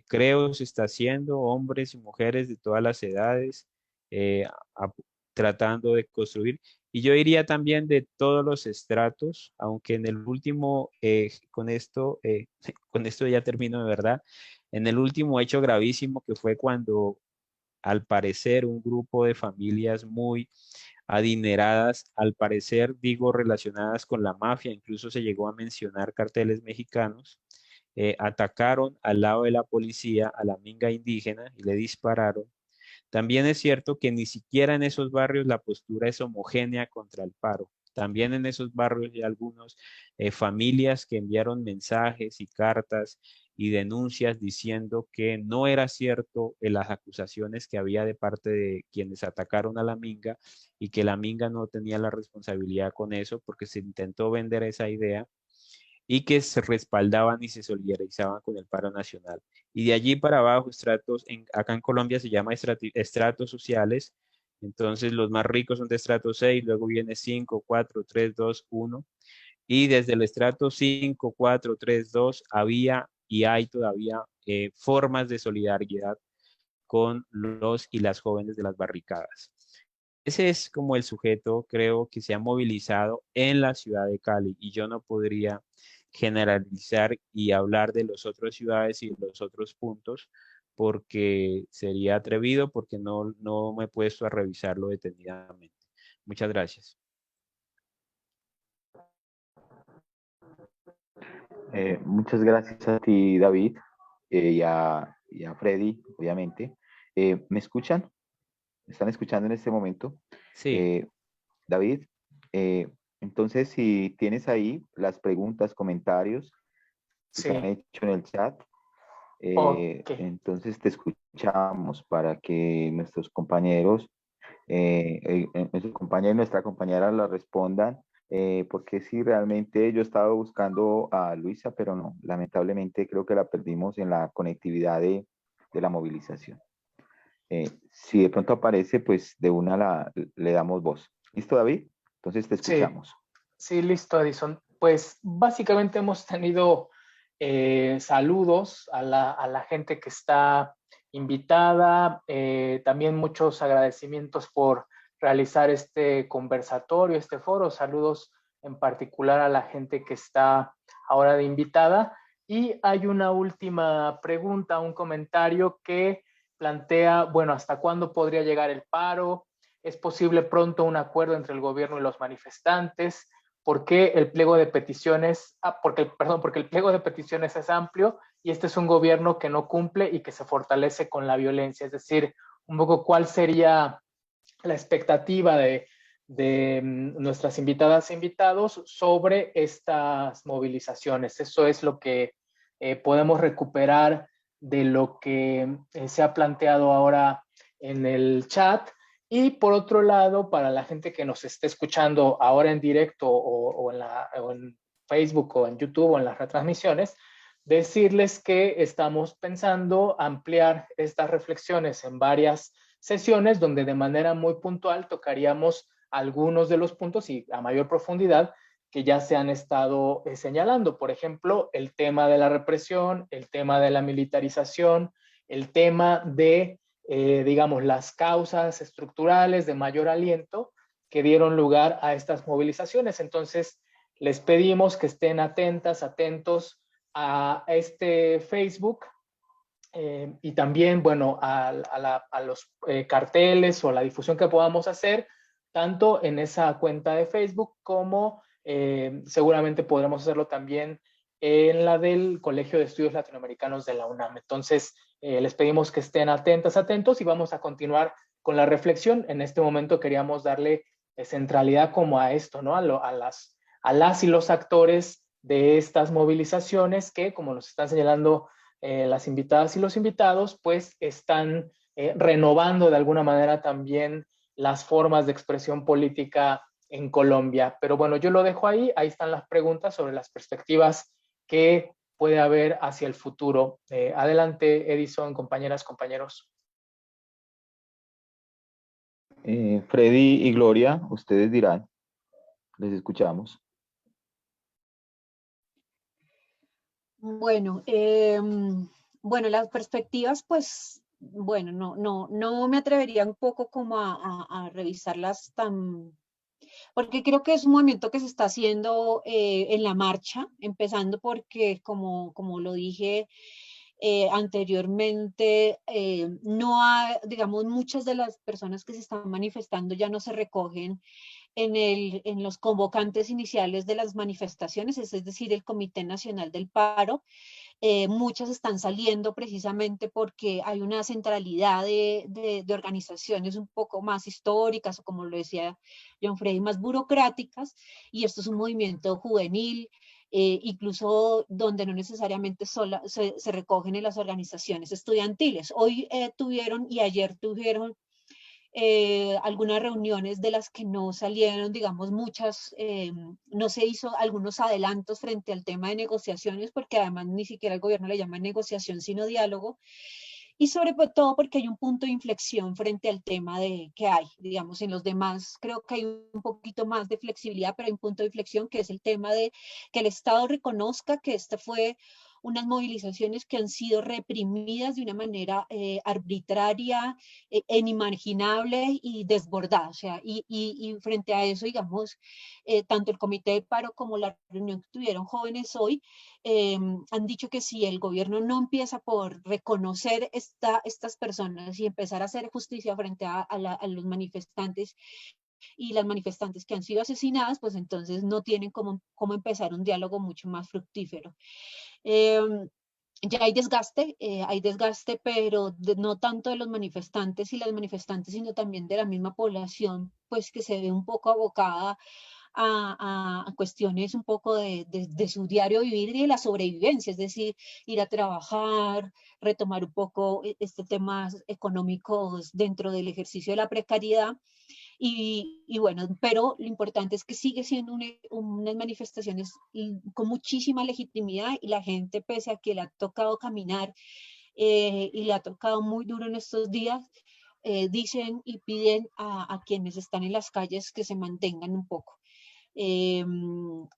creo se está haciendo, hombres y mujeres de todas las edades, eh, a- tratando de construir. Y yo diría también de todos los estratos, aunque en el último, con esto ya termino de verdad, en el último hecho gravísimo que fue cuando al parecer un grupo de familias muy adineradas, al parecer digo relacionadas con la mafia, incluso se llegó a mencionar carteles mexicanos, atacaron al lado de la policía a la minga indígena y le dispararon. También es cierto que ni siquiera en esos barrios la postura es homogénea contra el paro. También en esos barrios hay algunas familias que enviaron mensajes y cartas y denuncias diciendo que no era cierto las acusaciones que había de parte de quienes atacaron a la minga, y que la minga no tenía la responsabilidad con eso porque se intentó vender esa idea, y que se respaldaban y se solidarizaban con el paro nacional. Y de allí para abajo, acá en Colombia se llama estratos sociales. Entonces los más ricos son de estrato 6, luego viene 5, 4, 3, 2, 1. Y desde el estrato 5, 4, 3, 2 había y hay todavía formas de solidaridad con los y las jóvenes de las barricadas. Ese es como el sujeto, creo, que se ha movilizado en la ciudad de Cali, y yo no podría generalizar y hablar de las otras ciudades y de los otros puntos porque sería atrevido, porque no me he puesto a revisarlo detenidamente. Muchas gracias. Muchas gracias a ti, David, y a Freddy, obviamente. ¿Me escuchan? ¿Me están escuchando en este momento? Sí, Eh, David, eh, entonces si tienes ahí las preguntas, comentarios que se han Sí, hecho en el chat, ok. entonces te escuchamos para que nuestros compañeros, nuestra compañera la respondan, porque sí, realmente yo estaba buscando a Luisa, pero no, lamentablemente creo que la perdimos en la conectividad de la movilización. Si de pronto aparece, pues de una le damos voz. ¿Listo, David? Entonces te Sí, escuchamos. sí, listo, Edison. pues básicamente hemos tenido saludos a la gente que está invitada, también muchos agradecimientos por realizar este conversatorio, este foro, saludos en particular a la gente que está ahora de invitada. Y hay una última pregunta, un comentario que plantea, bueno, ¿hasta cuándo podría llegar el paro? ¿Es posible pronto un acuerdo entre el gobierno y los manifestantes? ¿Por qué el pliego de peticiones? Porque el pliego de peticiones es amplio y este es un gobierno que no cumple y que se fortalece con la violencia. Es decir, un poco cuál sería la expectativa de nuestras invitadas e invitados sobre estas movilizaciones. Eso es lo que podemos recuperar de lo que se ha planteado ahora en el chat. Y por otro lado, para la gente que nos esté escuchando ahora en directo o en Facebook o en YouTube o en las retransmisiones, decirles que estamos pensando ampliar estas reflexiones en varias sesiones donde de manera muy puntual tocaríamos algunos de los puntos y a mayor profundidad que ya se han estado señalando. Por ejemplo, el tema de la represión, el tema de la militarización, el tema de, digamos, las causas estructurales de mayor aliento que dieron lugar a estas movilizaciones. Entonces, les pedimos que estén atentas, atentos a este Facebook y también, bueno, a los carteles o la difusión que podamos hacer, tanto en esa cuenta de Facebook como seguramente podremos hacerlo también en la del Colegio de Estudios Latinoamericanos de la UNAM. Entonces, les pedimos que estén atentas, atentos y vamos a continuar con la reflexión. En este momento queríamos darle centralidad como a esto, ¿no? A las y los actores de estas movilizaciones que, como nos están señalando las invitadas y los invitados, pues están renovando de alguna manera también las formas de expresión política en Colombia. Pero bueno, yo lo dejo ahí, ahí están las preguntas sobre las perspectivas que puede haber hacia el futuro. Adelante, Edison, compañeras, compañeros. Freddy y Gloria, ustedes dirán, les escuchamos. Bueno, bueno, las perspectivas, pues, bueno, no me atrevería un poco como a revisarlas tan, porque creo que es un movimiento que se está haciendo en la marcha, empezando porque, como lo dije anteriormente, no hay, digamos, muchas de las personas que se están manifestando ya no se recogen en los convocantes iniciales de las manifestaciones, es decir, el Comité Nacional del Paro. Muchas están saliendo precisamente porque hay una centralidad de organizaciones un poco más históricas, o como lo decía John Freddy, más burocráticas, y esto es un movimiento juvenil, incluso donde no necesariamente se recogen en las organizaciones estudiantiles. Hoy tuvieron y ayer tuvieron algunas reuniones de las que no salieron, digamos, muchas, no se hizo algunos adelantos frente al tema de negociaciones, porque además ni siquiera el gobierno le llama negociación, sino diálogo, y sobre todo porque hay un punto de inflexión frente al tema de que hay, digamos, en los demás creo que hay un poquito más de flexibilidad, pero hay un punto de inflexión que es el tema de que el Estado reconozca que esta fue unas movilizaciones que han sido reprimidas de una manera arbitraria, inimaginable y desbordada. O sea, y frente a eso, digamos, tanto el Comité de Paro como la reunión que tuvieron jóvenes hoy, han dicho que si el gobierno no empieza por reconocer estas personas y empezar a hacer justicia frente a los manifestantes y las manifestantes que han sido asesinadas, pues entonces no tienen cómo empezar un diálogo mucho más fructífero. Ya hay desgaste, pero no tanto de los manifestantes y las manifestantes, sino también de la misma población, pues que se ve un poco abocada a cuestiones un poco de su diario vivir y de la sobrevivencia, es decir, ir a trabajar, retomar un poco temas económicos dentro del ejercicio de la precariedad. Y bueno, pero lo importante es que sigue siendo unas manifestaciones con muchísima legitimidad y la gente, pese a que le ha tocado caminar y le ha tocado muy duro en estos días, dicen y piden a quienes están en las calles que se mantengan un poco. Bueno,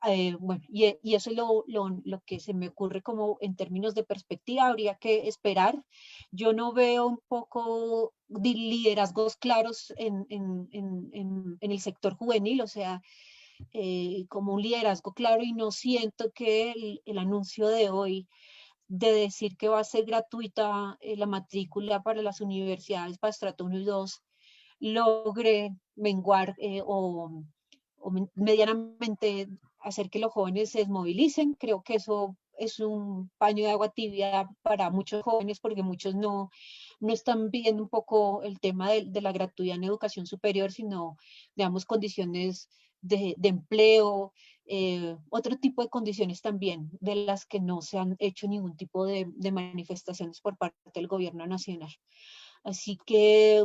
y eso es lo que se me ocurre como en términos de perspectiva, habría que esperar. Yo no veo un poco de liderazgos claros en el sector juvenil, o sea, como un liderazgo claro, y no siento que el anuncio de hoy de decir que va a ser gratuita la matrícula para las universidades para estrato 1 y 2 logre menguar o medianamente hacer que los jóvenes se desmovilicen. Creo que eso es un paño de agua tibia para muchos jóvenes porque muchos no están viendo un poco el tema de la gratuidad en educación superior, sino, digamos, condiciones de empleo, otro tipo de condiciones también de las que no se han hecho ningún tipo de manifestaciones por parte del gobierno nacional. Así que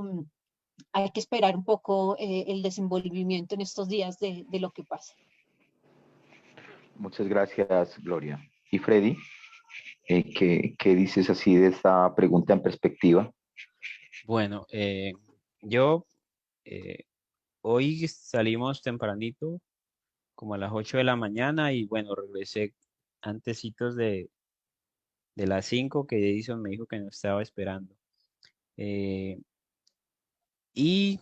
hay que esperar un poco el desenvolvimiento en estos días de lo que pasa. Muchas gracias, Gloria. ¿Y Freddy? ¿Qué dices así de esta pregunta en perspectiva? Bueno, yo hoy salimos tempranito, como a las 8 de la mañana, y bueno, regresé antecitos de las 5 que Edison me dijo que no estaba esperando. Eh, ¿Y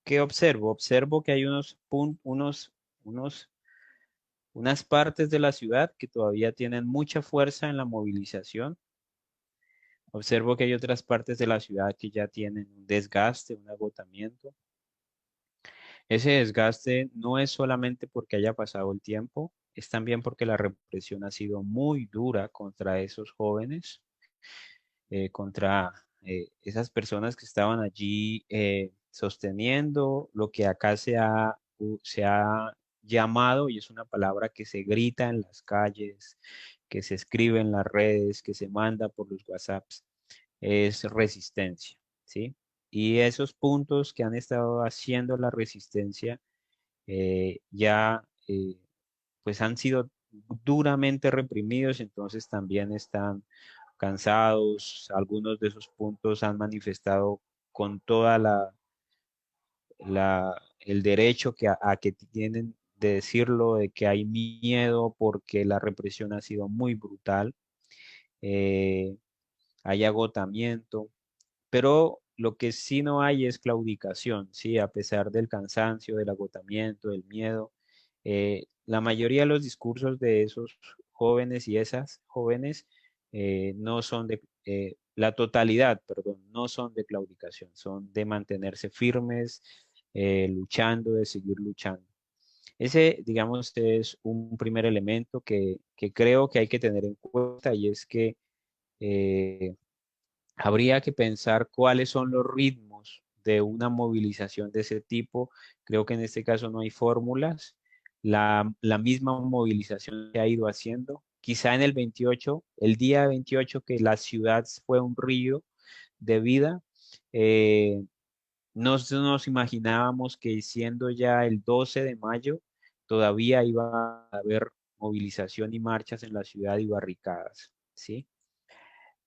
qué observo? Observo que hay unas partes de la ciudad que todavía tienen mucha fuerza en la movilización. Observo que hay otras partes de la ciudad que ya tienen un desgaste, un agotamiento. Ese desgaste no es solamente porque haya pasado el tiempo, es también porque la represión ha sido muy dura contra esos jóvenes, contra esas personas que estaban allí sosteniendo lo que acá se ha llamado, y es una palabra que se grita en las calles, que se escribe en las redes, que se manda por los WhatsApps, es resistencia, ¿sí? Y esos puntos que han estado haciendo la resistencia ya pues han sido duramente reprimidos, entonces también están cansados. Algunos de esos puntos han manifestado con toda el derecho a que tienen de decirlo, de que hay miedo porque la represión ha sido muy brutal, eh, hay agotamiento, pero lo que sí no hay es claudicación, ¿sí? A pesar del cansancio, del agotamiento, del miedo, la mayoría de los discursos de esos jóvenes y esas jóvenes no son la totalidad, perdón, no son de claudicación, son de mantenerse firmes, luchando, de seguir luchando. Ese, digamos, es un primer elemento que creo que hay que tener en cuenta, y es que eh, habría que pensar cuáles son los ritmos de una movilización de ese tipo. Creo que en este caso no hay fórmulas. La misma movilización se ha ido haciendo. Quizá en el 28, el día 28 que la ciudad fue un río de vida, eh, no nos imaginábamos que siendo ya el 12 de mayo, todavía iba a haber movilización y marchas en la ciudad y barricadas, ¿sí?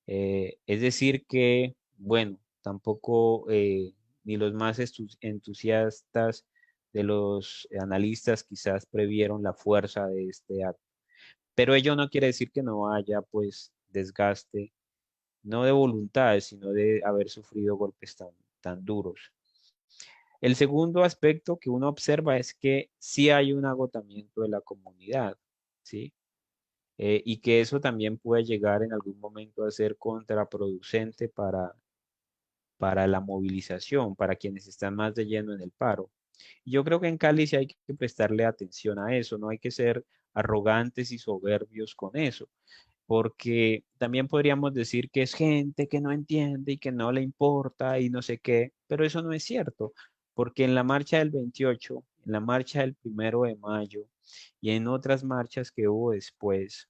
Es decir que, bueno, tampoco ni los más entusiastas de los analistas quizás previeron la fuerza de este acto. Pero ello no quiere decir que no haya, pues, desgaste, no de voluntad, sino de haber sufrido golpes tan duros. El segundo aspecto que uno observa es que sí hay un agotamiento de la comunidad, ¿sí? Y que eso también puede llegar en algún momento a ser contraproducente para la movilización, para quienes están más de lleno en el paro. Y yo creo que en Cali sí hay que prestarle atención a eso, no hay que ser arrogantes y soberbios con eso, porque también podríamos decir que es gente que no entiende y que no le importa y no sé qué, pero eso no es cierto, porque en la marcha del 28, en la marcha del 1 de mayo y en otras marchas que hubo después,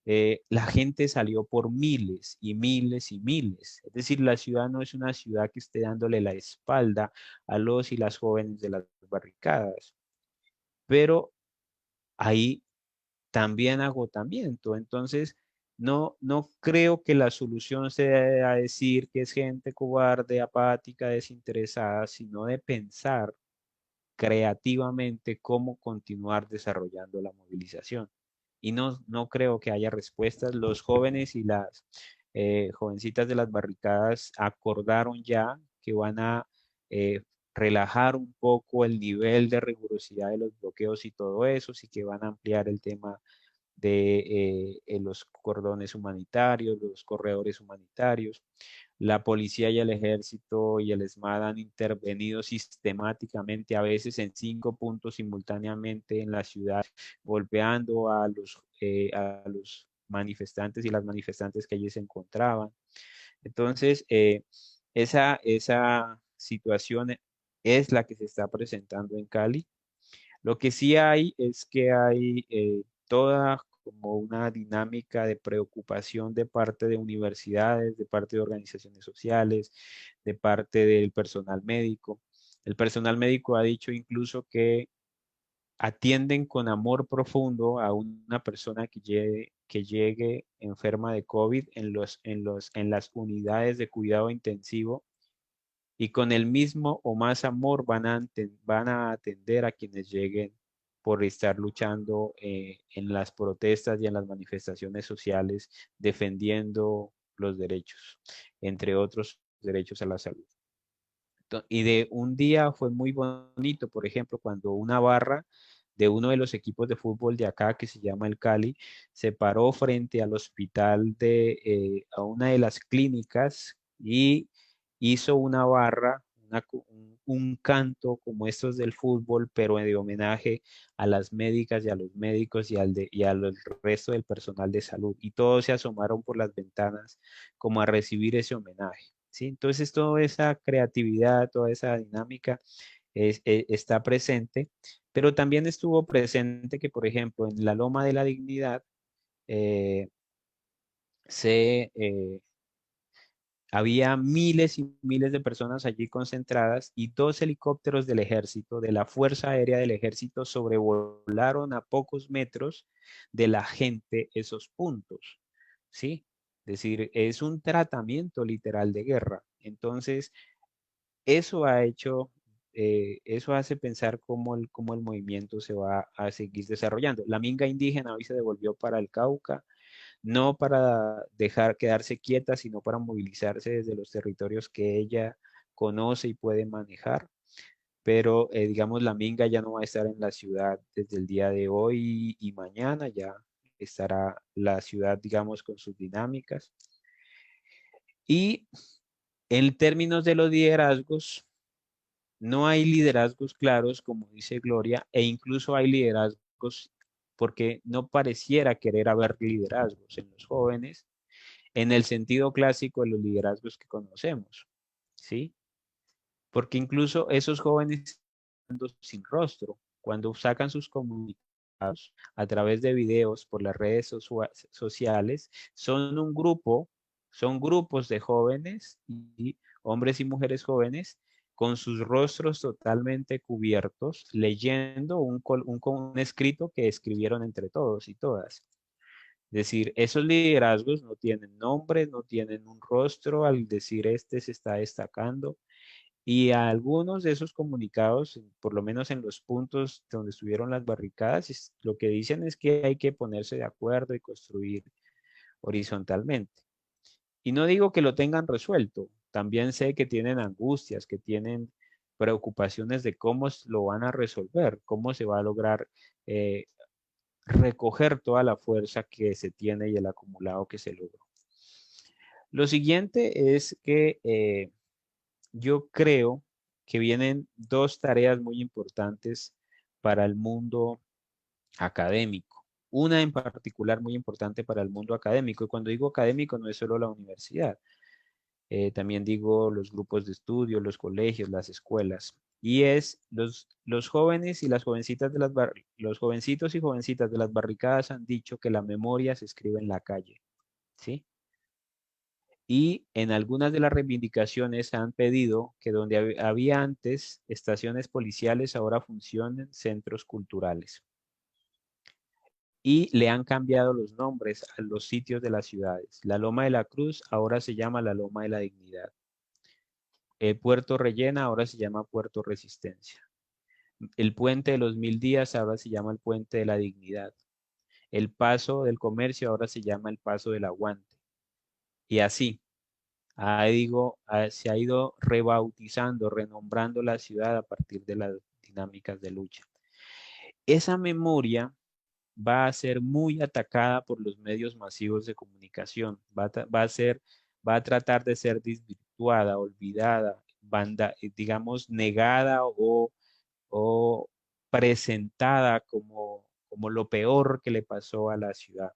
la gente salió por miles y miles y miles. Es decir, la ciudad no es una ciudad que esté dándole la espalda a los y las jóvenes de las barricadas, pero hay también agotamiento. Entonces, no creo que la solución sea decir que es gente cobarde, apática, desinteresada, sino de pensar creativamente cómo continuar desarrollando la movilización. Y no creo que haya respuestas. Los jóvenes y las jovencitas de las barricadas acordaron ya que van a relajar un poco el nivel de rigurosidad de los bloqueos y todo eso, sí que van a ampliar el tema de los cordones humanitarios, los corredores humanitarios. La policía y el ejército y el ESMAD han intervenido sistemáticamente, a veces en 5 puntos simultáneamente en la ciudad, golpeando a los manifestantes y las manifestantes que allí se encontraban. Entonces, esa situación es la que se está presentando en Cali. Lo que sí hay es que hay toda como una dinámica de preocupación de parte de universidades, de parte de organizaciones sociales, de parte del personal médico. El personal médico ha dicho incluso que atienden con amor profundo a una persona que llegue enferma de COVID en las unidades de cuidado intensivo, y con el mismo o más amor van a atender a quienes lleguen por estar luchando en las protestas y en las manifestaciones sociales, defendiendo los derechos, entre otros derechos a la salud. Y de un día fue muy bonito, por ejemplo, cuando una barra de uno de los equipos de fútbol de acá, que se llama el Cali, se paró frente al hospital a una de las clínicas y hizo una barra, un canto como estos del fútbol, pero de homenaje a las médicas y a los médicos y al resto del personal de salud. Y todos se asomaron por las ventanas como a recibir ese homenaje. ¿Sí? Entonces, toda esa creatividad, toda esa dinámica está presente, pero también estuvo presente que, por ejemplo, en la Loma de la Dignidad eh, había miles y miles de personas allí concentradas y 2 helicópteros del ejército, de la Fuerza Aérea del Ejército, sobrevolaron a pocos metros de la gente esos puntos, ¿sí? Es decir, es un tratamiento literal de guerra. Entonces, eso eso hace pensar cómo el movimiento se va a seguir desarrollando. La minga indígena hoy se devolvió para el Cauca, no para dejar quedarse quieta, sino para movilizarse desde los territorios que ella conoce y puede manejar. Pero, digamos, la minga ya no va a estar en la ciudad desde el día de hoy y mañana, ya estará la ciudad, digamos, con sus dinámicas. Y en términos de los liderazgos, no hay liderazgos claros, como dice Gloria, e incluso hay liderazgos porque no pareciera querer haber liderazgos en los jóvenes en el sentido clásico de los liderazgos que conocemos, ¿sí? Porque incluso esos jóvenes sin rostro, cuando sacan sus comunicados a través de videos por las redes sociales, son grupos de jóvenes y hombres y mujeres jóvenes con sus rostros totalmente cubiertos, leyendo un escrito que escribieron entre todos y todas. Es decir, esos liderazgos no tienen nombre, no tienen un rostro, al decir este se está destacando. Y a algunos de esos comunicados, por lo menos en los puntos donde estuvieron las barricadas, lo que dicen es que hay que ponerse de acuerdo y construir horizontalmente. Y no digo que lo tengan resuelto, también sé que tienen angustias, que tienen preocupaciones de cómo lo van a resolver, cómo se va a lograr recoger toda la fuerza que se tiene y el acumulado que se logró. Lo siguiente es que yo creo que vienen 2 tareas muy importantes para el mundo académico. Una en particular muy importante para el mundo académico. Y cuando digo académico no es solo la universidad. También digo los grupos de estudio, los colegios, las escuelas. Y es los jóvenes y las jovencitas los jovencitos y jovencitas de las barricadas han dicho que la memoria se escribe en la calle. ¿Sí? Y en algunas de las reivindicaciones han pedido que donde había antes estaciones policiales, ahora funcionen centros culturales. Y le han cambiado los nombres a los sitios de las ciudades. La Loma de la Cruz ahora se llama la Loma de la Dignidad. Puerto Rellena ahora se llama Puerto Resistencia. El puente de los 1000 días ahora se llama el puente de la dignidad. El paso del comercio ahora se llama el paso del aguante. Y así, se ha ido rebautizando, renombrando la ciudad a partir de las dinámicas de lucha. Esa memoria va a ser muy atacada por los medios masivos de comunicación. Va a tratar de ser desvirtuada, olvidada, digamos, negada o presentada como lo peor que le pasó a la ciudad.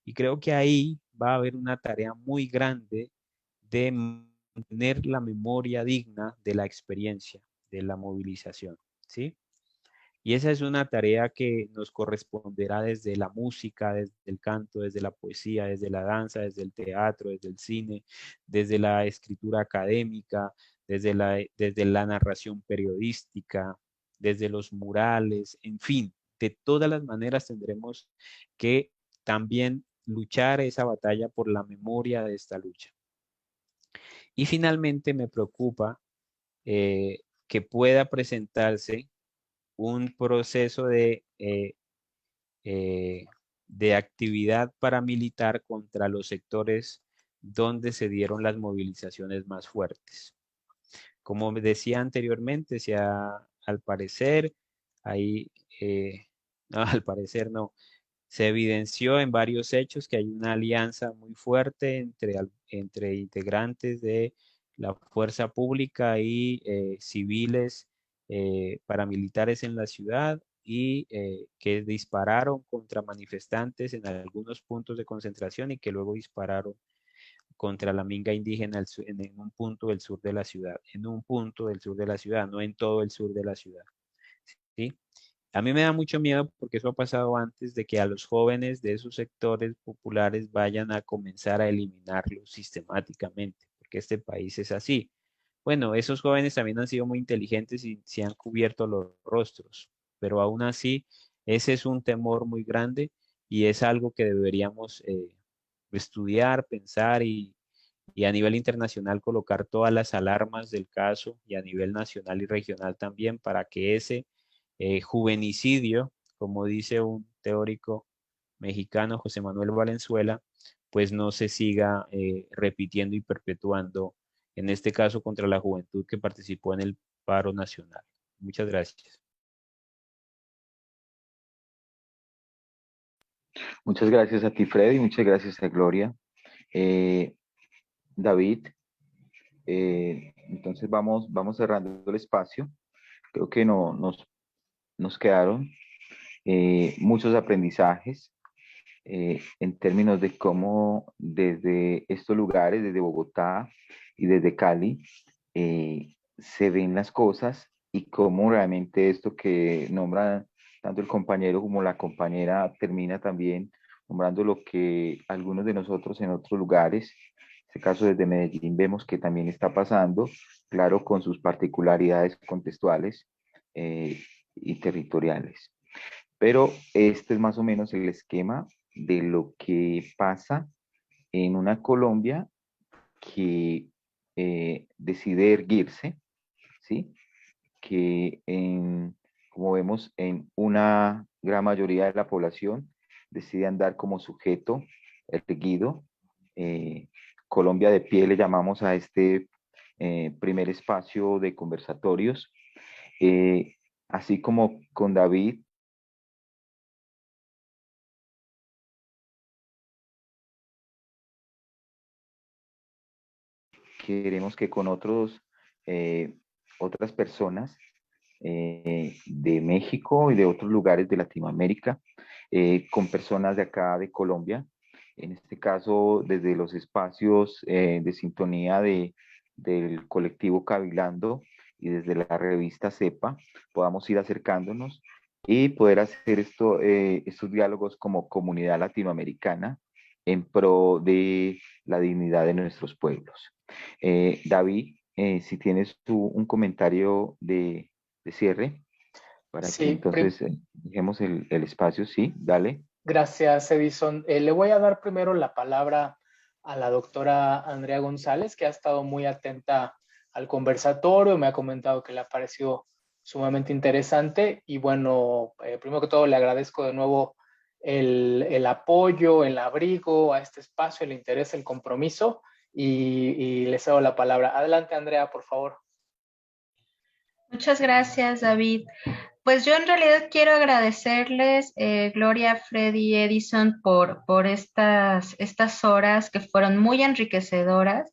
Y creo que ahí va a haber una tarea muy grande de mantener la memoria digna de la experiencia, de la movilización, ¿sí? Y esa es una tarea que nos corresponderá desde la música, desde el canto, desde la poesía, desde la danza, desde el teatro, desde el cine, desde la escritura académica, desde la narración periodística, desde los murales, en fin, de todas las maneras tendremos que también luchar esa batalla por la memoria de esta lucha. Y finalmente me preocupa que pueda presentarse un proceso de actividad paramilitar contra los sectores donde se dieron las movilizaciones más fuertes. Como decía anteriormente, al parecer, ahí, no, al parecer no, se evidenció en varios hechos que hay una alianza muy fuerte entre integrantes de la fuerza pública y civiles paramilitares en la ciudad y que dispararon contra manifestantes en algunos puntos de concentración y que luego dispararon contra la minga indígena en un punto del sur de la ciudad, en un punto del sur de la ciudad, no en todo el sur de la ciudad. ¿Sí? A mí me da mucho miedo porque eso ha pasado antes de que a los jóvenes de esos sectores populares vayan a comenzar a eliminarlos sistemáticamente, porque este país es así. Bueno, esos jóvenes también han sido muy inteligentes y se han cubierto los rostros, pero aún así ese es un temor muy grande y es algo que deberíamos estudiar, pensar y a nivel internacional colocar todas las alarmas del caso y a nivel nacional y regional también para que ese juvenicidio, como dice un teórico mexicano, José Manuel Valenzuela, pues no se siga repitiendo y perpetuando, en este caso contra la juventud que participó en el paro nacional. Muchas gracias. Muchas gracias a ti, Freddy, muchas gracias a Gloria. David, entonces vamos cerrando el espacio. Creo que nos quedaron muchos aprendizajes en términos de cómo desde estos lugares, desde Bogotá y desde Cali, se ven las cosas y cómo realmente esto que nombra tanto el compañero como la compañera termina también nombrando lo que algunos de nosotros en otros lugares, en este caso desde Medellín, vemos que también está pasando, claro, con sus particularidades contextuales y territoriales. Pero este es más o menos el esquema de lo que pasa en una Colombia que decide erguirse, ¿sí? Que como vemos en una gran mayoría de la población decide andar como sujeto erguido. Colombia de pie le llamamos a este primer espacio de conversatorios. Así como con David, queremos que con otras personas de México y de otros lugares de Latinoamérica, con personas de acá de Colombia, en este caso desde los espacios de sintonía del colectivo Cabilando y desde la revista CEPA, podamos ir acercándonos y poder hacer estos diálogos como comunidad latinoamericana en pro de la dignidad de nuestros pueblos. David, si tienes un comentario de cierre, para Sí, que entonces dejemos el espacio, sí, dale. Gracias, Edison. Le voy a dar primero la palabra a la doctora Andrea González, que ha estado muy atenta al conversatorio, me ha comentado que le ha parecido sumamente interesante. Y bueno, primero que todo le agradezco de nuevo el apoyo, el abrigo a este espacio, el interés, el compromiso, y les cedo la palabra. Adelante, Andrea, por favor. Muchas gracias, David. Pues yo en realidad quiero agradecerles, Gloria, Freddy, Edison, por estas horas que fueron muy enriquecedoras.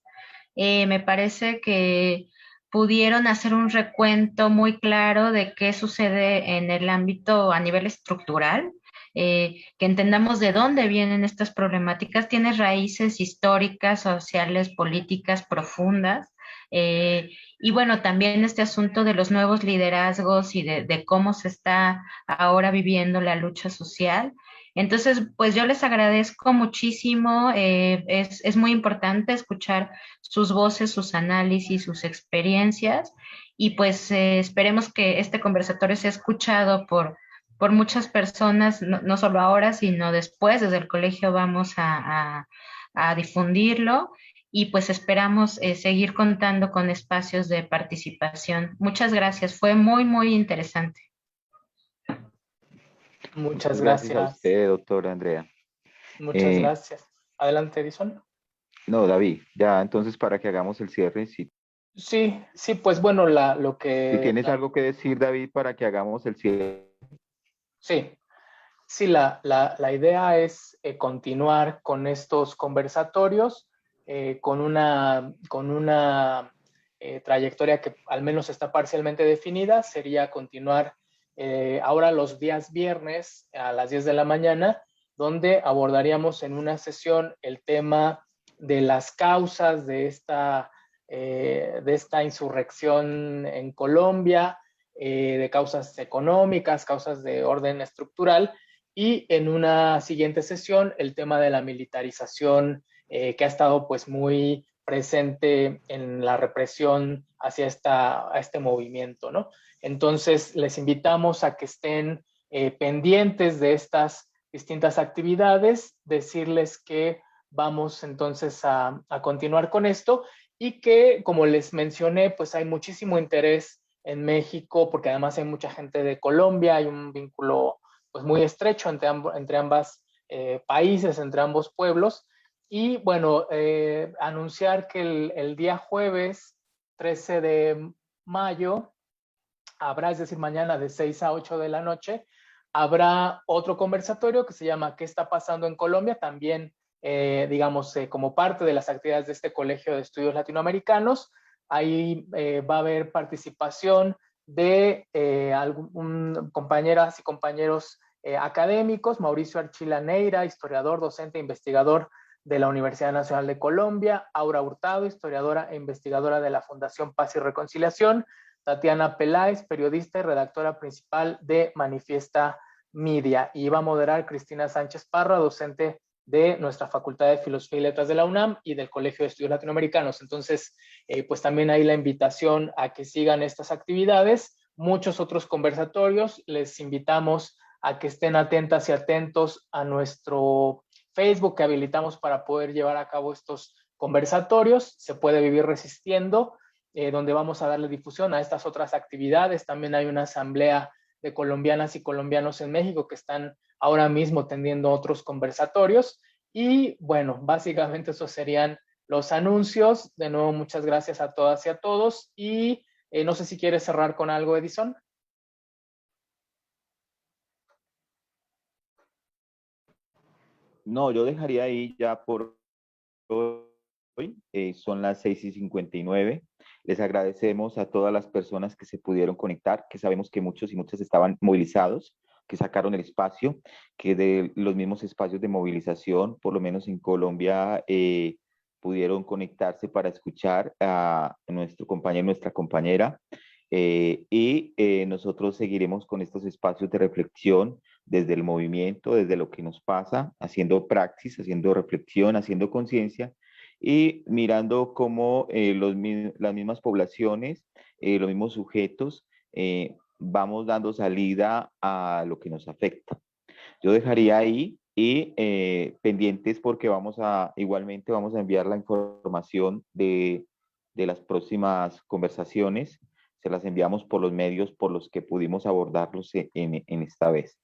Me parece que pudieron hacer un recuento muy claro de qué sucede en el ámbito a nivel estructural, que entendamos de dónde vienen estas problemáticas. Tiene raíces históricas, sociales, políticas profundas. Y bueno, también este asunto de los nuevos liderazgos y de cómo se está ahora viviendo la lucha social. Entonces, pues yo les agradezco muchísimo. Es muy importante escuchar sus voces, sus análisis, sus experiencias. Y pues esperemos que este conversatorio sea escuchado por muchas personas, no solo ahora, sino después. Desde el colegio vamos a difundirlo y pues esperamos seguir contando con espacios de participación. Muchas gracias, fue muy, muy interesante. Muchas gracias a gracias. usted, doctora Andrea. Muchas gracias. Adelante, Edison. No, David, ya entonces para que hagamos el cierre, sí. Sí, pues bueno, lo que... ¿Tú tienes algo que decir, David, para que hagamos el cierre? Sí, la idea es continuar con estos conversatorios con una trayectoria que al menos está parcialmente definida. Sería continuar ahora los días viernes a las 10 de la mañana, donde abordaríamos en una sesión el tema de las causas de esta insurrección en Colombia, de causas económicas, causas de orden estructural, y en una siguiente sesión el tema de la militarización que ha estado pues muy presente en la represión hacia este movimiento, ¿no? Entonces les invitamos a que estén pendientes de estas distintas actividades, decirles que vamos entonces a continuar con esto y que, como les mencioné, pues hay muchísimo interés en México, porque además hay mucha gente de Colombia, hay un vínculo pues muy estrecho entre ambas países, entre ambos pueblos. Y bueno, anunciar que el día jueves 13 de mayo habrá, es decir, mañana de 6 a 8 de la noche, habrá otro conversatorio que se llama ¿Qué está pasando en Colombia? También, digamos, como parte de las actividades de este Colegio de Estudios Latinoamericanos. Ahí va a haber participación de compañeras y compañeros académicos: Mauricio Archila Neira, historiador, docente e investigador de la Universidad Nacional de Colombia; Aura Hurtado, historiadora e investigadora de la Fundación Paz y Reconciliación; Tatiana Peláez, periodista y redactora principal de Manifiesta Media; y va a moderar Cristina Sánchez Parra, docente de nuestra Facultad de Filosofía y Letras de la UNAM y del Colegio de Estudios Latinoamericanos. Entonces, pues también hay la invitación a que sigan estas actividades, muchos otros conversatorios. Les invitamos a que estén atentas y atentos a nuestro Facebook que habilitamos para poder llevar a cabo estos conversatorios. Se puede vivir resistiendo, donde vamos a darle difusión a estas otras actividades. También hay una asamblea de colombianas y colombianos en México que están ahora mismo teniendo otros conversatorios. Y bueno, básicamente esos serían los anuncios. De nuevo, muchas gracias a todas y a todos. Y no sé si quieres cerrar con algo, Edison. No, yo dejaría ahí ya por hoy. Son las 6:59. Les agradecemos a todas las personas que se pudieron conectar, que sabemos que muchos y muchas estaban movilizados, que sacaron el espacio, que de los mismos espacios de movilización, por lo menos en Colombia, pudieron conectarse para escuchar a nuestro compañero, nuestra compañera. Nosotros seguiremos con estos espacios de reflexión desde el movimiento, desde lo que nos pasa, haciendo praxis, haciendo reflexión, haciendo conciencia y mirando cómo las mismas poblaciones, los mismos sujetos, vamos dando salida a lo que nos afecta. Yo dejaría ahí y pendientes porque igualmente vamos a enviar la información de las próximas conversaciones. se las enviamos por los medios por los que pudimos abordarlos en esta vez.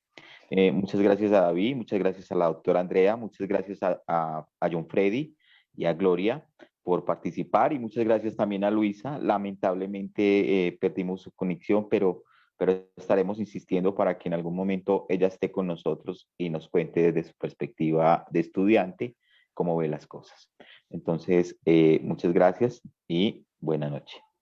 Muchas gracias a David, muchas gracias a la doctora Andrea, muchas gracias a John Freddy y a Gloria por participar, y muchas gracias también a Luisa. Lamentablemente perdimos su conexión, pero estaremos insistiendo para que en algún momento ella esté con nosotros y nos cuente desde su perspectiva de estudiante cómo ve las cosas. Entonces, muchas gracias y buena noche.